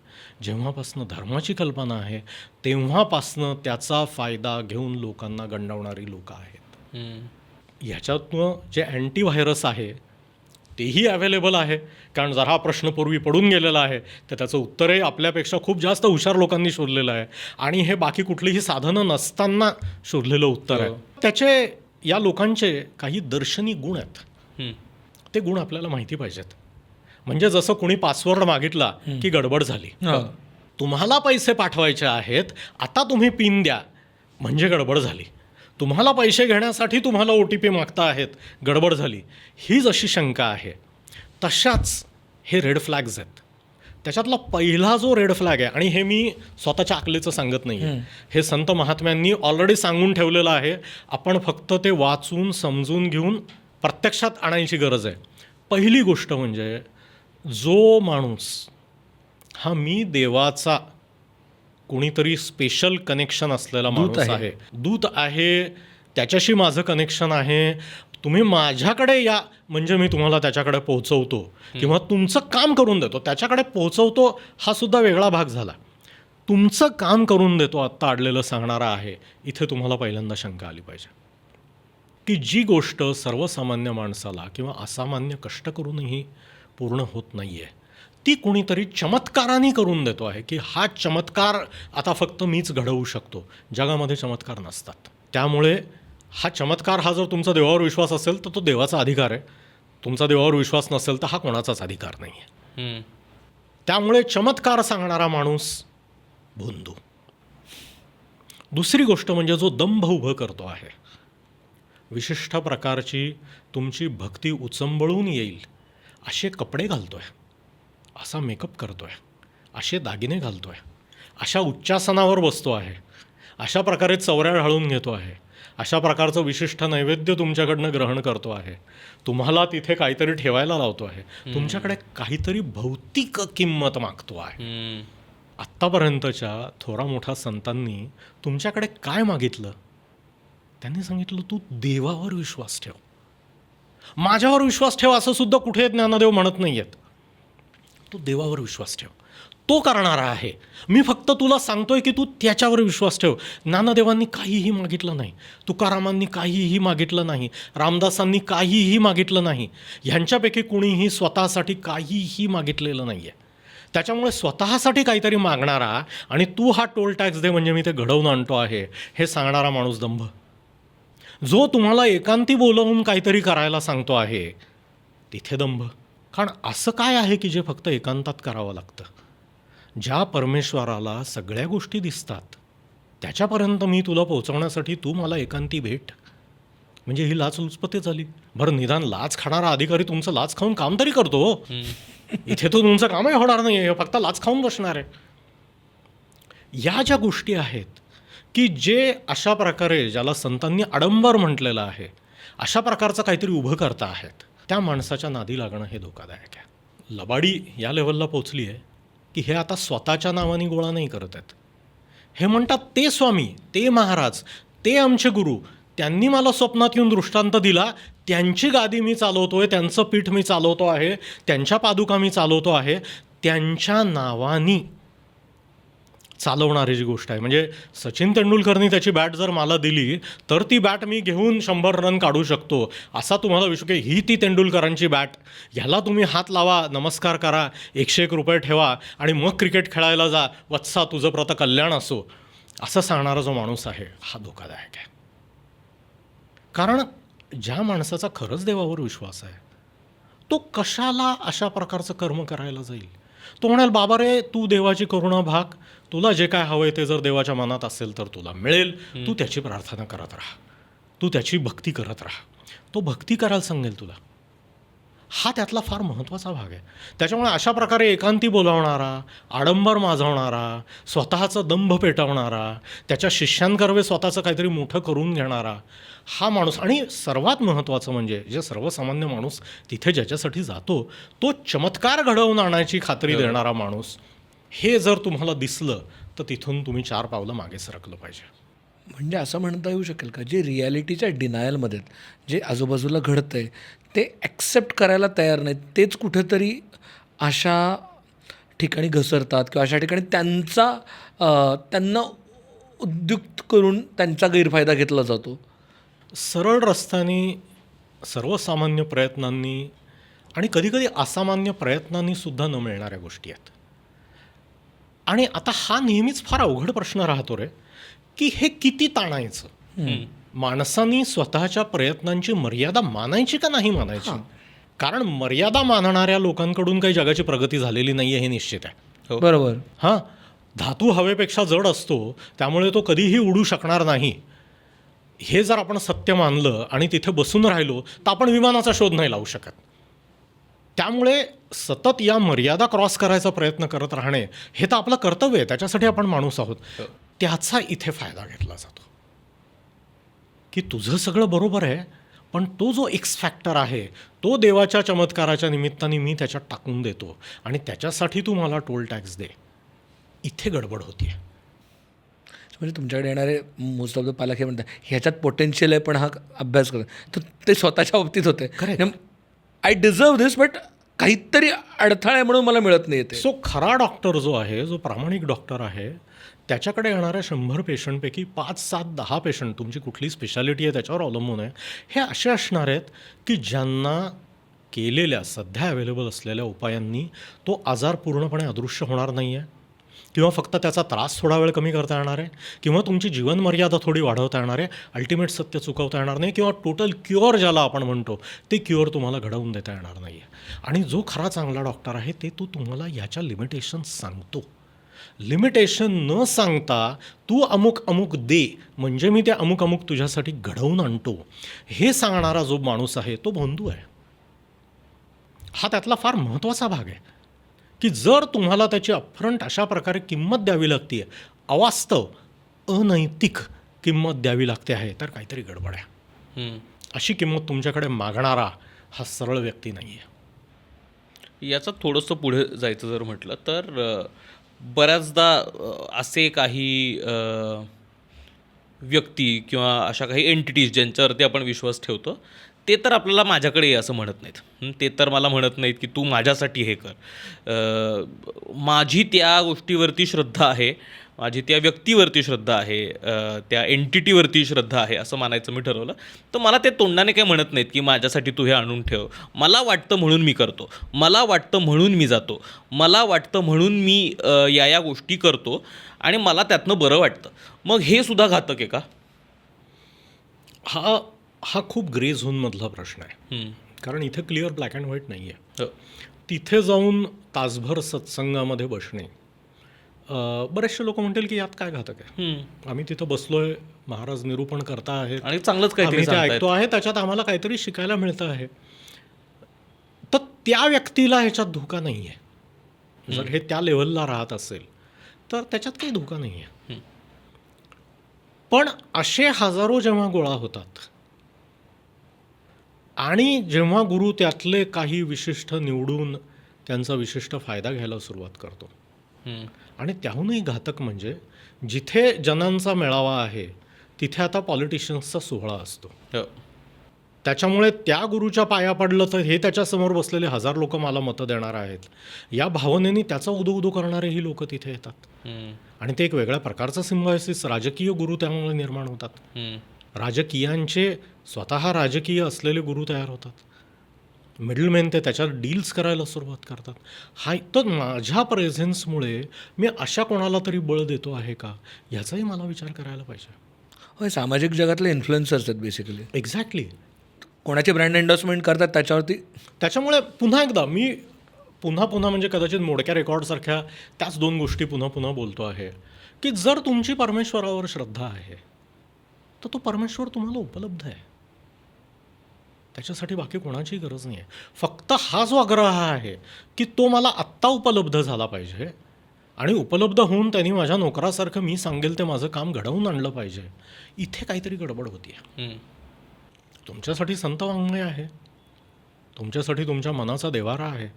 जेव्हापासनं धर्माची कल्पना आहे, तेव्हापासनं त्याचा फायदा घेऊन लोकांना गंडवणारी लोकं आहेत. ह्याच्यातनं जे अँटीव्हायरस आहे तेही अवेलेबल आहे, कारण जर हा प्रश्न पूर्वी पडून गेलेला आहे तर त्याचं उत्तरही आपल्यापेक्षा खूप जास्त हुशार लोकांनी शोधलेलं आहे आणि हे बाकी कुठलीही साधनं नसताना शोधलेलं उत्तर आहे. त्याचे या लोकांचे काही दर्शनी गुण आहेत, ते गुण आपल्याला माहिती पाहिजेत. म्हणजे जसं कोणी पासवर्ड मागितला की गडबड झाली, तुम्हाला पैसे पाठवायचे आहेत, आता तुम्ही पिन द्या म्हणजे गडबड झाली. तुम्हाला पैसे घेण्यासाठी तुम्हाला OTP मागता आहेत, गडबड झाली. ही जशी शंका आहे तशाच हे रेड फ्लॅग्स आहेत. त्याच्यातला पहिला जो रेड फ्लॅग आहे, आणि हे मी स्वतःच्या अकलेचं सांगत नाही आहे, हे संत महात्म्यांनी ऑलरेडी सांगून ठेवलेलं आहे, आपण फक्त ते वाचून समजून घेऊन प्रत्यक्षात आणायची गरज आहे. पहिली गोष्ट म्हणजे जो माणूस हा मी देवाचा कोणीतरी स्पेशल कनेक्शन असलेला माणूस आहे, दूत आहे, त्याच्याशी माझं कनेक्शन आहे, तुम्ही माझ्याकडे या म्हणजे मी तुम्हाला त्याच्याकडे पोहोचवतो किंवा तुमचं काम करून देतो. त्याच्याकडे पोहोचवतो हा सुद्धा वेगळा भाग झाला. तुमचं काम करून देतो आत्ता अडलेलं सांगणारा आहे. इथे तुम्हाला पहिल्यांदा शंका आली पाहिजे की जी गोष्ट सर्वसामान्य माणसाला किंवा असामान्य कष्ट करूनही पूर्ण होत नाही आहे, ती कुणीतरी चमत्काराने करून देतो आहे की हा चमत्कार आता फक्त मीच घडवू शकतो. जगामध्ये चमत्कार नसतात. त्यामुळे हा चमत्कार हा जर तुमचा देवावर विश्वास असेल तर तो देवाचा अधिकार आहे, तुमचा देवावर विश्वास नसेल तर हा कोणाचाच अधिकार नाही आहे. त्यामुळे चमत्कार सांगणारा माणूस भोंदू. दुसरी गोष्ट म्हणजे जो दंभ उभं करतो आहे, विशिष्ट प्रकारची तुमची भक्ती उचंबळून येईल असे कपडे घालतोय, असा मेकअप करतोय, असे दागिने घालतोय, अशा उच्चासनावर बसतो आहे, अशा प्रकारे चवऱ्या ढाळून घेतो आहे, अशा प्रकारचं विशिष्ट नैवेद्य तुमच्याकडनं ग्रहण करतो आहे, तुम्हाला तिथे काहीतरी ठेवायला लावतो आहे, तुमच्याकडे काहीतरी भौतिक किंमत मागतो आहे. आत्तापर्यंतच्या थोरा मोठा संतांनी तुमच्याकडे काय मागितलं? त्यांनी सांगितलं तू देवावर विश्वास ठेव, माझ्यावर विश्वास ठेव असं सुद्धा कुठे ज्ञानदेव म्हणत नाही आहेत. तू देवावर विश्वास ठेव, तो करणारा आहे. मी फक्त तुला सांगतोय की तू त्याच्यावर विश्वास ठेव. ज्ञानदेवांनी काहीही मागितलं नाही, तुकारामांनी काहीही मागितलं नाही, रामदासांनी काहीही मागितलं नाही, ह्यांच्यापैकी कुणीही स्वतःसाठी काहीही मागितलेलं नाही आहे. त्याच्यामुळे स्वतःसाठी काहीतरी मागणारा आणि तू हा टोल टॅक्स दे म्हणजे मी ते घडवून आणतो आहे हे सांगणारा माणूस दंभ. जो तुम्हाला एकांती बोलवून काहीतरी करायला सांगतो आहे तिथे दंभ. कारण असं काय आहे की जे फक्त एकांतात करावं लागतं? ज्या परमेश्वराला सगळ्या गोष्टी दिसतात त्याच्यापर्यंत मी तुला पोहोचवण्यासाठी तू मला एकांती भेट म्हणजे ही लाचलुचपती झाली. बरं, निदान लाच खाणारा अधिकारी तुमचं लाच खाऊन काम तरी करतो. इथे तो तुमचं कामही होणार नाही आहे, फक्त लाच खाऊन बसणार आहे. या ज्या गोष्टी आहेत की जे अशा प्रकारे ज्याला संतांनी आडंबर म्हटलेलं आहे अशा प्रकारचं काहीतरी उभं करता आहेत, त्या माणसाच्या नादी लागणं हे धोकादायक आहे. लबाडी या लेवलला पोचली आहे की हे आता स्वतःच्या नावाने गोळा नाही करत आहेत. हे म्हणतात ते स्वामी, ते महाराज, ते आमचे गुरु, त्यांनी मला स्वप्नात येऊन दृष्टांत दिला, त्यांची गादी मी चालवतोय, त्यांचं पीठ मी चालवतो आहे, त्यांच्या पादुका मी चालवतो आहे, त्यांच्या नावानी चालवणारी जी गोष्ट आहे. म्हणजे सचिन तेंडुलकरनी त्याची बॅट जर मला दिली तर ती बॅट मी घेऊन 100 रन काढू शकतो असा तुम्हाला विश्वास? ही ती तेंडुलकरांची बॅट, ह्याला तुम्ही हात लावा, नमस्कार करा, 101 रुपये ठेवा आणि मग क्रिकेट खेळायला जा, वत्सा तुझं प्रत कल्याण असो, असं सांगणारा जो माणूस आहे हा धोकादायक आहे. कारण ज्या माणसाचा खरंच देवावर विश्वास आहे तो कशाला अशा प्रकारचं कर्म करायला जाईल? तो म्हणाल बाबा रे, तू देवाची करुणा भाग, तुला जे काय हवंय ते जर देवाच्या मनात असेल तर तुला मिळेल, तू त्याची प्रार्थना करत राहा, तू त्याची भक्ती करत राहा, तो भक्ती करायला सांगेल तुला. हा त्यातला फार महत्त्वाचा भाग आहे. त्याच्यामुळे अशा प्रकारे एकांती बोलावणारा, आडंबर माजवणारा, स्वतःचं दंभ पेटवणारा, त्याच्या शिष्यांकरवे स्वतःचं काहीतरी मोठं करून घेणारा हा माणूस, आणि सर्वात महत्त्वाचं म्हणजे जे सर्वसामान्य माणूस तिथे ज्याच्यासाठी जातो तो चमत्कार घडवून आणायची खात्री देणारा माणूस, हे जर तुम्हाला दिसलं तर तिथून तुम्ही 4 पावलं मागे सरकलं पाहिजे. म्हणजे असं म्हणता येऊ शकेल का, जे रिॲलिटीच्या डिनायलमध्ये जे आजूबाजूला घडतं आहे ते ॲक्सेप्ट करायला तयार नाहीत, तेच कुठेतरी अशा ठिकाणी घसरतात किंवा अशा ठिकाणी त्यांना उद्युक्त करून त्यांचा गैरफायदा घेतला जातो. सरळ रस्त्याने सर्वसामान्य प्रयत्नांनी आणि कधीकधी असामान्य प्रयत्नांनी सुद्धा न मिळणाऱ्या गोष्टी आहेत. आणि आता हा नेहमीच फार अवघड प्रश्न राहतो रे, की हे किती ताणायचं. माणसांनी स्वतःच्या प्रयत्नांची मर्यादा मानायची का नाही मानायची. कारण मर्यादा मानणाऱ्या लोकांकडून काही जगाची प्रगती झालेली नाही आहे हे निश्चित आहे. बरोबर. हां, धातू हवेपेक्षा जड असतो त्यामुळे तो कधीही उडू शकणार नाही हे जर आपण सत्य मानलं आणि तिथे बसून राहिलो तर आपण विमानाचा शोध नाही लावू शकत. त्यामुळे सतत या मर्यादा क्रॉस करायचा प्रयत्न करत राहणे हे तर आपलं कर्तव्य आहे, त्याच्यासाठी आपण माणूस आहोत. त्याचा इथे फायदा घेतला जातो की तुझं सगळं बरोबर आहे, पण तो जो एक्स फॅक्टर आहे तो देवाच्या चमत्काराच्या निमित्ताने मी त्याच्यात टाकून देतो आणि त्याच्यासाठी तू मला टोल टॅक्स दे. इथे गडबड होती. म्हणजे तुमच्याकडे येणारे मोस्ट ऑफ द पालक हे म्हणतात ह्याच्यात पोटेन्शियल आहे पण हा अभ्यास करतो, तर ते स्वतःच्या बाबतीत होते. आय डिझर्व दिस बट काहीतरी अडथळा आहे म्हणून मला मिळत नाही ते. सो खरा डॉक्टर जो आहे, जो प्रामाणिक डॉक्टर आहे, त्याच्याकडे येणाऱ्या 100 पेशंटपैकी 5, 7, 10 पेशंट, तुमची कुठली स्पेशालिटी आहे त्याच्यावर अवलंबून आहे, हे असे असणार आहेत की ज्यांना केलेल्या सध्या अवेलेबल असलेल्या उपायांनी तो आजार पूर्णपणे अदृश्य होणार नाही आहे, किंवा फक्त त्याचा त्रास थोडा वेळ कमी करता येणार आहे, किंवा तुमची जीवनमर्यादा थोडी वाढवता येणार आहे, अल्टिमेट सत्य चुकवता येणार नाही, किंवा टोटल क्युअर ज्याला आपण म्हणतो ते क्युअर तुम्हाला घडवून देता येणार नाही आहे. आणि जो खरा चांगला डॉक्टर आहे ते तो तुम्हाला ह्याच्या लिमिटेशन्स सांगतो. लिमिटेशन न सांगता तू अमुक अमुक दे म्हणजे मी ते अमुक अमुक तुझ्यासाठी घडवून आणतो हे सांगणारा जो माणूस आहे तो बंधू आहे. हा त्यातला फार महत्त्वाचा भाग आहे की जर तुम्हाला त्याची अपफ्रंट अशा प्रकारे किंमत द्यावी लागते, अवास्तव अनैतिक किंमत द्यावी लागते आहे, तर काहीतरी गडबड आहे. अशी किंमत तुमच्याकडे मागणारा हा सरळ व्यक्ती नाही आहे. याचं थोडंसं पुढे जायचं जर म्हटलं तर बऱ्याचदा असे काही व्यक्ती किंवा अशा काही एंटिटीज ज्यांच्यावरती आपण विश्वास ठेवतो ते तर आपल्याला माझ्याकडे ये असं म्हणत नाहीत. ते तर मला म्हणत नाहीत की तू माझ्यासाठी हे कर. माझी त्या गोष्टीवरती श्रद्धा आहे, माझी त्या व्यक्तीवरती श्रद्धा आहे, त्या एंटिटीवरती श्रद्धा आहे असं मानायचं मी ठरवलं. तर मला ते तोंडाने काही म्हणत नाहीत की माझ्यासाठी तू हे आणून ठेव. मला वाटतं म्हणून मी करतो, मला वाटतं म्हणून मी जातो, मला वाटतं म्हणून मी या गोष्टी करतो आणि मला त्यातनं बरं वाटतं. मग हे सुद्धा घातक आहे का? हा खूप ग्रे झोनमधला प्रश्न आहे. कारण इथे क्लिअर ब्लॅक अँड व्हाईट नाही आहे. तिथे जाऊन तासभर सत्संगामध्ये बसणे, बरेचसे लोक म्हणतील की यात काय घातक आहे. आम्ही तिथं बसलोय, महाराज निरूपण करता आहेत आणि चांगलंच काहीतरी आम्ही ते ऐकतो आहे, त्याच्यात आम्हाला काहीतरी शिकायला मिळतं आहे. तर त्या व्यक्तीला ह्याच्यात धोका नाही आहे. जर हे त्या लेवलला राहत असेल तर त्याच्यात काही धोका नाही आहे. पण असे हजारो जेव्हा गोळा होतात आणि जेव्हा गुरु त्यातले काही विशिष्ट निवडून त्यांचा विशिष्ट फायदा घ्यायला सुरुवात करतो, आणि त्याहूनही घातक म्हणजे जिथे जनांचा मेळावा आहे तिथे आता पॉलिटिशियन्सचा सोहळा असतो. त्याच्यामुळे त्या गुरुच्या पाया पडलं तर हे त्याच्यासमोर बसलेले 1000 लोक मला मतं देणार आहेत या भावनेने त्याचा उदो करणारेही लोक तिथे येतात. आणि ते एक वेगळ्या प्रकारचं सिम्बायोसिस राजकीय गुरु त्यामुळे निर्माण होतात. राजकीयांचे स्वतः राजकीय असलेले गुरु तयार होतात. मिडलमॅन ते त्याच्यात डील्स करायला सुरुवात करतात. हा तर माझ्या प्रेझेन्समुळे मी अशा कोणाला तरी बळ देतो आहे का ह्याचाही मला विचार करायला पाहिजे. होय, सामाजिक जगातले इन्फ्लुएन्सर्स आहेत बेसिकली. एक्झॅक्टली. कोणाची ब्रँड एंडोर्समेंट करतात त्याच्यावरती. त्याच्यामुळे पुन्हा एकदा मी पुन्हा म्हणजे कदाचित मोडक्या रेकॉर्डसारख्या त्याच 2 गोष्टी पुन्हा बोलतो आहे की जर तुमची परमेश्वरावर श्रद्धा आहे तर तो परमेश्वर तुम्हाला उपलब्ध आहे. त्याच्यासाठी बाकी कोणाची गरज नाही आहे. फक्त हा जो आग्रह आहे की तो मला आत्ता उपलब्ध झाला पाहिजे आणि उपलब्ध होऊन त्यांनी माझ्या नोकरासारखं मी सांगेल ते माझं काम घडवून आणलं पाहिजे, इथे काहीतरी गडबड होती आहे. तुमच्यासाठी संत वाङ्मय आहे, तुमच्यासाठी तुमच्या मनाचा देवारा आहे,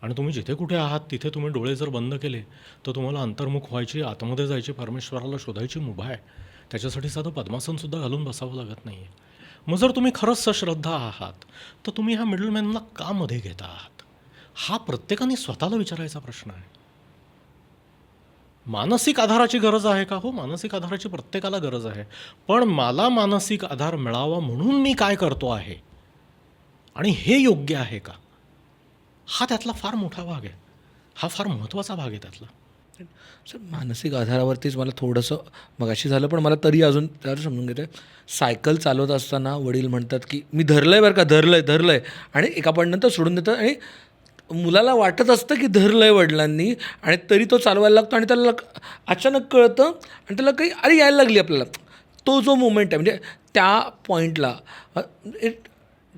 आणि तुम्ही जिथे कुठे आहात तिथे तुम्ही डोळे जर बंद केले तर तुम्हाला अंतर्मुख व्हायची, आतमध्ये जायची, परमेश्वराला शोधायची मुभा आहे. त्याच्यासाठी साधं पद्मासनसुद्धा घालून बसावं लागत नाही आहे. मग जर तुम्ही खरंच सश्रद्धा आहात तर तुम्ही ह्या मिडलमॅनला का मध्ये घेता आहात? हा प्रत्येकाने स्वतःला विचारायचा प्रश्न आहे. मानसिक आधाराची गरज आहे का? हो, मानसिक आधाराची प्रत्येकाला गरज आहे. पण मला मानसिक आधार मिळावा म्हणून मी काय करतो आहे आणि हे योग्य आहे का? हा त्यातला फार मोठा भाग आहे. हा फार महत्त्वाचा भाग आहे त्यातला. सर मानसिक आधारावरतीच मला थोडंसं मगाशी झालं, पण मला तरी अजून त्याला समजून घेतं आहे. सायकल चालवत असताना वडील म्हणतात की मी धरलं आहे बरं का, धरलं आहे, आणि एका पण नंतर सोडून देतात, आणि मुलाला वाटत असतं की धरलं आहे वडिलांनी, आणि तरी तो चालवायला लागतो, आणि त्याला अचानक कळतं, आणि त्याला काही अरे यायला लागली आपल्याला. तो जो मोमेंट आहे म्हणजे त्या पॉईंटला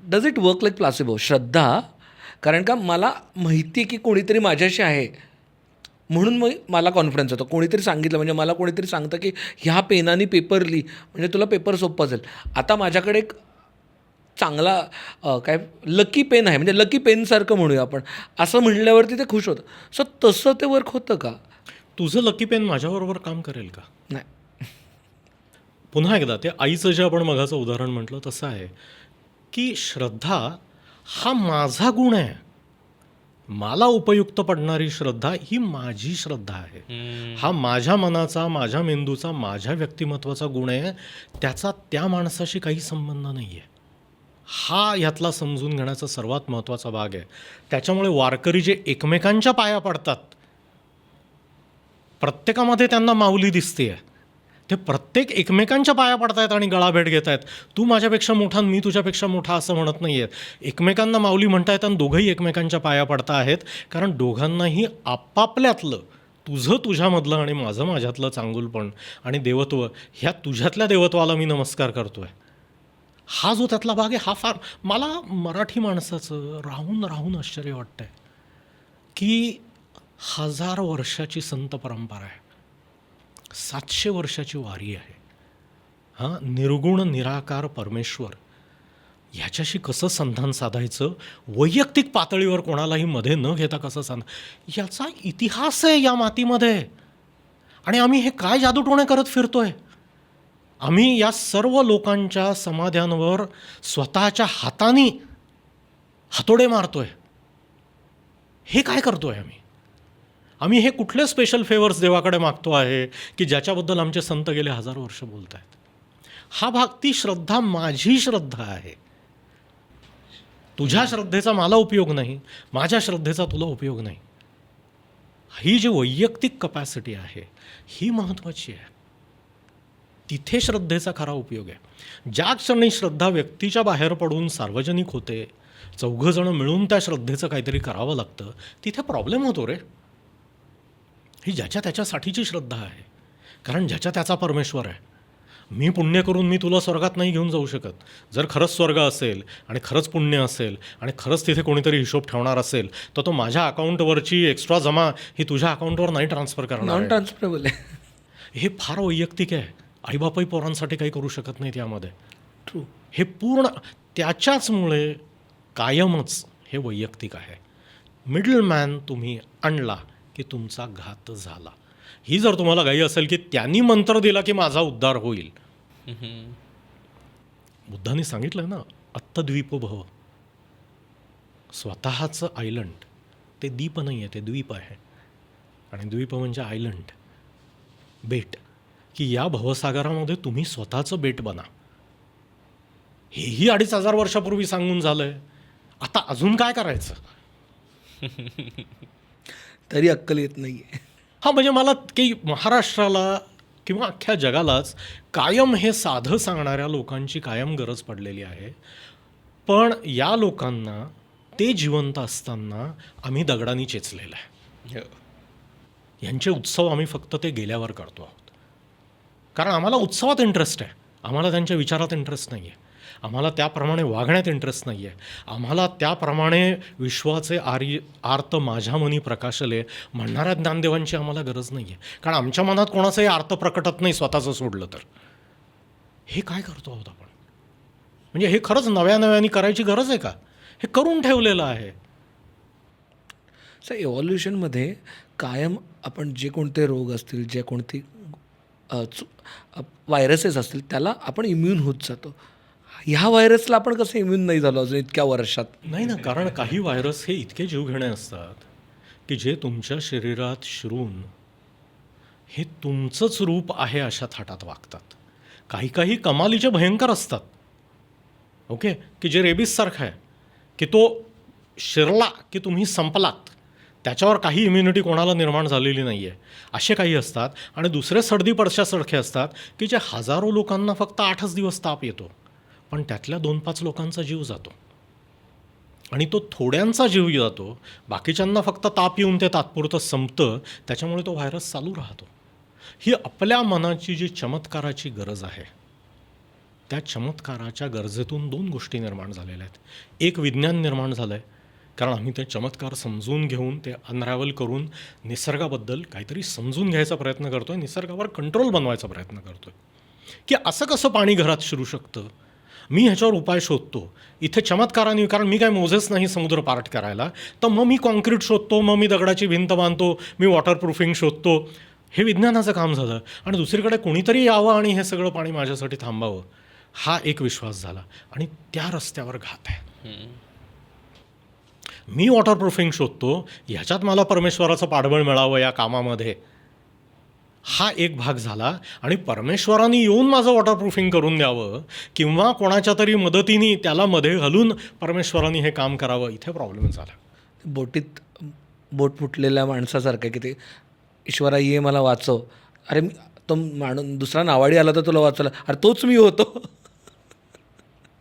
does it work like placebo श्रद्धा? कारण का मला माहिती आहे की कोणीतरी माझ्याशी आहे, म्हणून मग मला कॉन्फिडन्स होतो. कोणीतरी सांगितलं म्हणजे मला कोणीतरी सांगतं की ह्या पेनाने पेपर लिही म्हणजे तुला पेपर सोपं जाईल. आता माझ्याकडे एक चांगला काय लकी पेन आहे, म्हणजे लकी पेनसारखं म्हणूया आपण, असं म्हणल्यावरती ते खुश होतं. सो तसं ते वर्क होतं का? तुझं लकी पेन माझ्याबरोबर काम करेल का? नाही. पुन्हा एकदा ते आईचं जे आपण मघाचं उदाहरण म्हटलं तसं आहे की श्रद्धा हा माझा गुण आहे. मला उपयुक्त पडणारी श्रद्धा ही माझी श्रद्धा आहे. हा माझ्या मनाचा, माझ्या मेंदूचा, माझ्या व्यक्तिमत्वाचा गुण आहे. त्याचा त्या माणसाशी काही संबंध नाही आहे. हा ह्यातला समजून घेण्याचा सर्वात महत्त्वाचा भाग आहे. त्याच्यामुळे वारकरी जे एकमेकांच्या पाया पडतात, प्रत्येकामध्ये त्यांना माऊली दिसते आहे. ते प्रत्येक एकमेकांच्या पाया पडतायत आणि गळाभेट घेत आहेत. तू माझ्यापेक्षा मोठा आणि मी तुझ्यापेक्षा मोठा असं म्हणत नाही आहेत. एकमेकांना माऊली म्हणतायत आणि दोघंही एकमेकांच्या पाया पडता आहेत. कारण दोघांनाही आपापल्यातलं, तुझं तुझ्यामधलं आणि माझं माझ्यातलं चांगुलपण आणि देवत्व, ह्या तुझ्यातल्या देवत्वाला मी नमस्कार करतो आहे. हा जो त्यातला भाग आहे, हा फार मला मराठी माणसाचं राहून राहून आश्चर्य वाटतं आहे की 1000 वर्षाची संत परंपरा आहे, 700 वर्षाची वारी आहे. हां, निर्गुण निराकार परमेश्वर ह्याच्याशी कसं संधान साधायचं, वैयक्तिक पातळीवर कोणालाही मध्ये न घेता कसं याचा इतिहास आहे या मातीमध्ये. आणि आम्ही हे काय जादूटोणे करत फिरतोय? आम्ही या सर्व लोकांच्या समाध्यांवर स्वतःच्या हाताने हातोडे मारतोय. हे काय करतोय आम्ही? आम्ही हे कुठले स्पेशल फेवर्स देवाकडे मागतो आहे की ज्याच्याबद्दल आमचे संत गेले 1000 वर्ष बोलत आहेत? हा भाग, ती श्रद्धा माझी श्रद्धा आहे. तुझ्या श्रद्धेचा मला उपयोग नाही, माझ्या श्रद्धेचा तुला उपयोग नाही. ही जी वैयक्तिक कपॅसिटी आहे ही महत्त्वाची आहे. तिथे श्रद्धेचा खरा उपयोग आहे. ज्या क्षणी श्रद्धा व्यक्तीच्या बाहेर पडून सार्वजनिक होते, चौघंजणं मिळून त्या श्रद्धेचं काहीतरी करावं लागतं, तिथे प्रॉब्लेम होतो रे. ही ज्याच्या त्याच्यासाठीची श्रद्धा आहे. कारण ज्याच्या त्याचा परमेश्वर आहे. मी पुण्य करून मी तुला स्वर्गात नाही घेऊन जाऊ शकत. जर खरंच स्वर्ग असेल आणि खरंच पुण्य असेल आणि खरंच तिथे कोणीतरी हिशोब ठेवणार असेल तर तो माझ्या अकाउंटवरची एक्स्ट्रा जमा ही तुझ्या अकाउंटवर नाही ट्रान्सफर करणार. नॉन ट्रान्सफरेबल आहे. हे फार वैयक्तिक आहे. आईबापाही पोरांसाठी काही करू शकत नाहीत यामध्ये. ट्रू. हे पूर्ण त्याच्याचमुळे कायमच हे वैयक्तिक आहे. मिडलमॅन तुम्ही आणला की तुमचा घात झाला. ही जर तुम्हाला घाई असेल की त्यांनी मंत्र दिला की माझा उद्धार होईल, बुद्धांनी सांगितलं ना, अत्तद्वीप भव. स्वतःचं आयलंड ते द्वीप नाही आहे, ते द्वीप आहे. आणि द्वीप म्हणजे आयलंड, बेट, की या भवसागरामध्ये तुम्ही स्वतःचं बेट बना. हेही 2500 वर्षापूर्वी सांगून झालंय. आता अजून काय करायचं? तरी अक्कल येत नाही आहे. हां, म्हणजे मला की महाराष्ट्राला किंवा अख्ख्या जगालाच कायम हे साधं सांगणाऱ्या लोकांची कायम गरज पडलेली आहे. पण या लोकांना ते जिवंत असताना आम्ही दगडांनी चेचलेलं आहे. यांचे उत्सव आम्ही फक्त ते गेल्यावर करतो आहोत. कारण आम्हाला उत्सवात इंटरेस्ट आहे, आम्हाला त्यांच्या विचारात इंटरेस्ट नाही आहे, आम्हाला त्याप्रमाणे वागण्यात इंटरेस्ट नाही आहे, आम्हाला त्याप्रमाणे विश्वाचे आर्त माझ्या मनी प्रकाशले म्हणणाऱ्या ज्ञानदेवांची आम्हाला गरज नाही आहे. कारण आमच्या मनात कोणाचाही आर्त प्रकटत नाही स्वतःचं सोडलं तर. हे काय करतो आहोत आपण? म्हणजे हे खरंच नव्याने करायची गरज आहे का? हे करून ठेवलेलं आहे. सर इव्हॉल्युशनमध्ये कायम आपण जे कोणते रोग असतील, जे कोणती व्हायरसेस असतील, त्याला आपण इम्यून होत जातो. ह्या व्हायरसला आपण कसं इम्युन नाही झालो अजून इतक्या वर्षात? नाही ना, कारण काही व्हायरस हे इतके जीवघेणे असतात की जे तुमच्या शरीरात शिरून हे तुमचंच रूप आहे अशा थाटात वागतात. काही काही कमालीचे भयंकर असतात, ओके, की जे रेबीजसारखं आहे की तो शिरला की तुम्ही संपलात, त्याच्यावर काही इम्युनिटी कोणाला निर्माण झालेली नाही आहे, असे काही असतात. आणि दुसरे सर्दी पडशासारखे असतात की जे हजारो लोकांना फक्त 8च दिवस ताप येतो, पण त्यातल्या 2-5 लोकांचा जीव जातो. आणि तो थोड्यांचा जीव जातो, बाकीच्यांना फक्त ताप येऊन ते तात्पुरतं संपतं, त्याच्यामुळे तो व्हायरस चालू राहतो. ही आपल्या मनाची जी चमत्काराची गरज आहे, त्या चमत्काराच्या गरजेतून 2 गोष्टी निर्माण झालेल्या आहेत. एक विज्ञान निर्माण झालं आहे, कारण आम्ही ते चमत्कार समजून घेऊन ते अनरॅव्हल करून निसर्गाबद्दल काहीतरी समजून घ्यायचा प्रयत्न करतो आहे, निसर्गावर कंट्रोल बनवायचा प्रयत्न करतो आहे की असं कसं पाणी घरात शिरू शकतं. मी ह्याच्यावर उपाय शोधतो इथे चमत्काराने, कारण मी काय मोझेस नाही समुद्र पार करायला, तर मग मी कॉन्क्रीट शोधतो, मग मी दगडाची भिंत बांधतो, मी वॉटरप्रूफिंग शोधतो. हे विज्ञानाचं काम झालं. आणि दुसरीकडे कोणीतरी यावं आणि हे सगळं पाणी माझ्यासाठी थांबावं, हा एक विश्वास झाला. आणि त्या रस्त्यावर घात आहे. मी वॉटरप्रूफिंग शोधतो, ह्याच्यात मला परमेश्वराचं पाठबळ मिळावं या कामामध्ये, हा एक भाग झाला. आणि परमेश्वराने येऊन माझं वॉटरप्रूफिंग करून द्यावं किंवा कोणाच्या तरी मदतीने त्याला मध्ये घालून परमेश्वराने हे काम करावं, इथे प्रॉब्लेम झाला. बोटीत बोट फुटलेल्या माणसासारखं की ते ईश्वरा ये मला वाचव, अरे मी तो दुसरा नावाडी आला तर तुला वाचवला, अरे तोच मी होतो.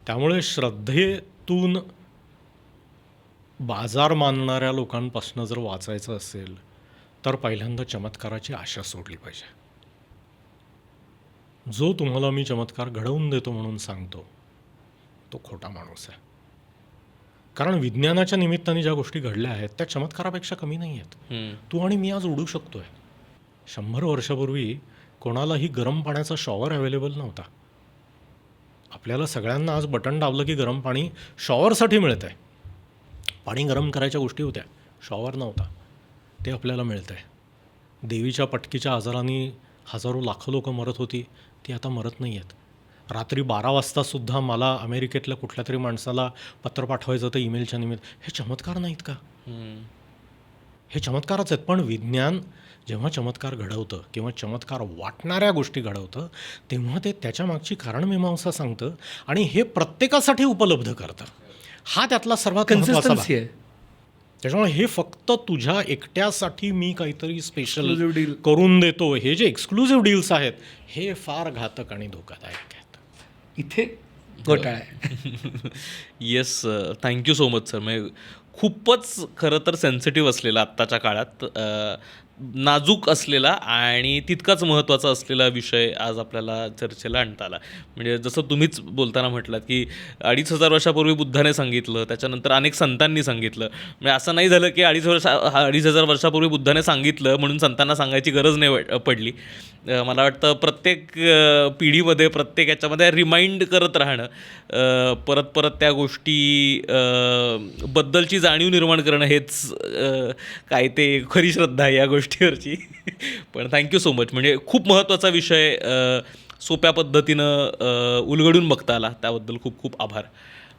त्यामुळे श्रद्धेतून बाजार मानणाऱ्या लोकांपासून जर वाचायचं असेल तर पहिल्यांदा चमत्काराची आशा सोडली पाहिजे. जो तुम्हाला मी चमत्कार घडवून देतो म्हणून सांगतो तो खोटा माणूस आहे. कारण विज्ञानाच्या निमित्ताने ज्या गोष्टी घडल्या आहेत त्या चमत्कारापेक्षा कमी नाही आहेत. तू आणि मी आज उडू शकतोय. 100 वर्षापूर्वी कोणालाही गरम पाण्याचा शॉवर अवेलेबल नव्हता. आपल्याला सगळ्यांना आज बटन दाबलं की गरम पाणी शॉवरसाठी मिळतं आहे. पाणी गरम करायच्या गोष्टी होत्या, शॉवर नव्हता, ते आपल्याला मिळतं आहे. देवीच्या पटकीच्या आजाराने हजारो लाखो लोकं मरत होती, ती आता मरत नाही आहेत. रात्री 12 वाजतासुद्धा मला अमेरिकेतल्या कुठल्या तरी माणसाला पत्र पाठवायचं होतं ईमेलच्या निमित्त. हे चमत्कार नाहीत का? हे चमत्कारच आहेत. पण विज्ञान जेव्हा चमत्कार घडवतं किंवा चमत्कार वाटणाऱ्या गोष्टी घडवतं तेव्हा ते त्याच्या मागची कारणमीमांसा सांगतं आणि हे प्रत्येकासाठी उपलब्ध करतं. हा त्यातला सर्वात महत्त्वाचा भाग कन्सिस्टन्सी आहे. त्याच्यामुळे हे फक्त तुझ्या एकट्यासाठी मी काहीतरी स्पेशल Exclusive deal. करून देतो, हे जे एक्सक्लुझिव्ह डील्स आहेत हे फार घातक आणि धोकादायक आहेत. इथे घोटाळा आहे. Yes, thank you so much sir. म्हणजे खूपच खरं तर सेन्सिटिव्ह असलेला आत्ताच्या काळात नाजूक असलेला आणि तितकाच महत्त्वाचा असलेला विषय आज आपल्याला चर्चेला आणता आला. म्हणजे जसं तुम्हीच बोलताना म्हटलात की 2500 वर्षापूर्वी बुद्धाने सांगितलं, त्याच्यानंतर अनेक संतांनी सांगितलं. म्हणजे असं नाही झालं की 2500 वर्षापूर्वी बुद्धाने सांगितलं म्हणून संतांना सांगायची गरज नाही पडली. मला वाटतं प्रत्येक पिढीमध्ये प्रत्येक याच्यामध्ये रिमाइंड करत राहणं, परत परत त्या गोष्टी बद्दलची जाणीव निर्माण करणं हेच काय ते खरी श्रद्धा आहे या गोष्टीवरची. पण थँक्यू सो मच. म्हणजे खूप महत्त्वाचा विषय सोप्या पद्धतीनं उलगडून बघता आला, त्याबद्दल खूप खूप आभार.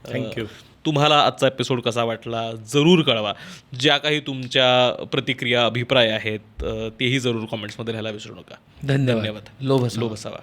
थँक्यू. तुम्हाला आजचा एपिसोड कसा वाटला जरूर कळवा. ज्या काही तुमच्या प्रतिक्रिया अभिप्राय आहेत तेही जरूर कॉमेंट्समध्ये लिहायला विसरू नका. धन्यवाद. लोभ असावा. लोभ असावा.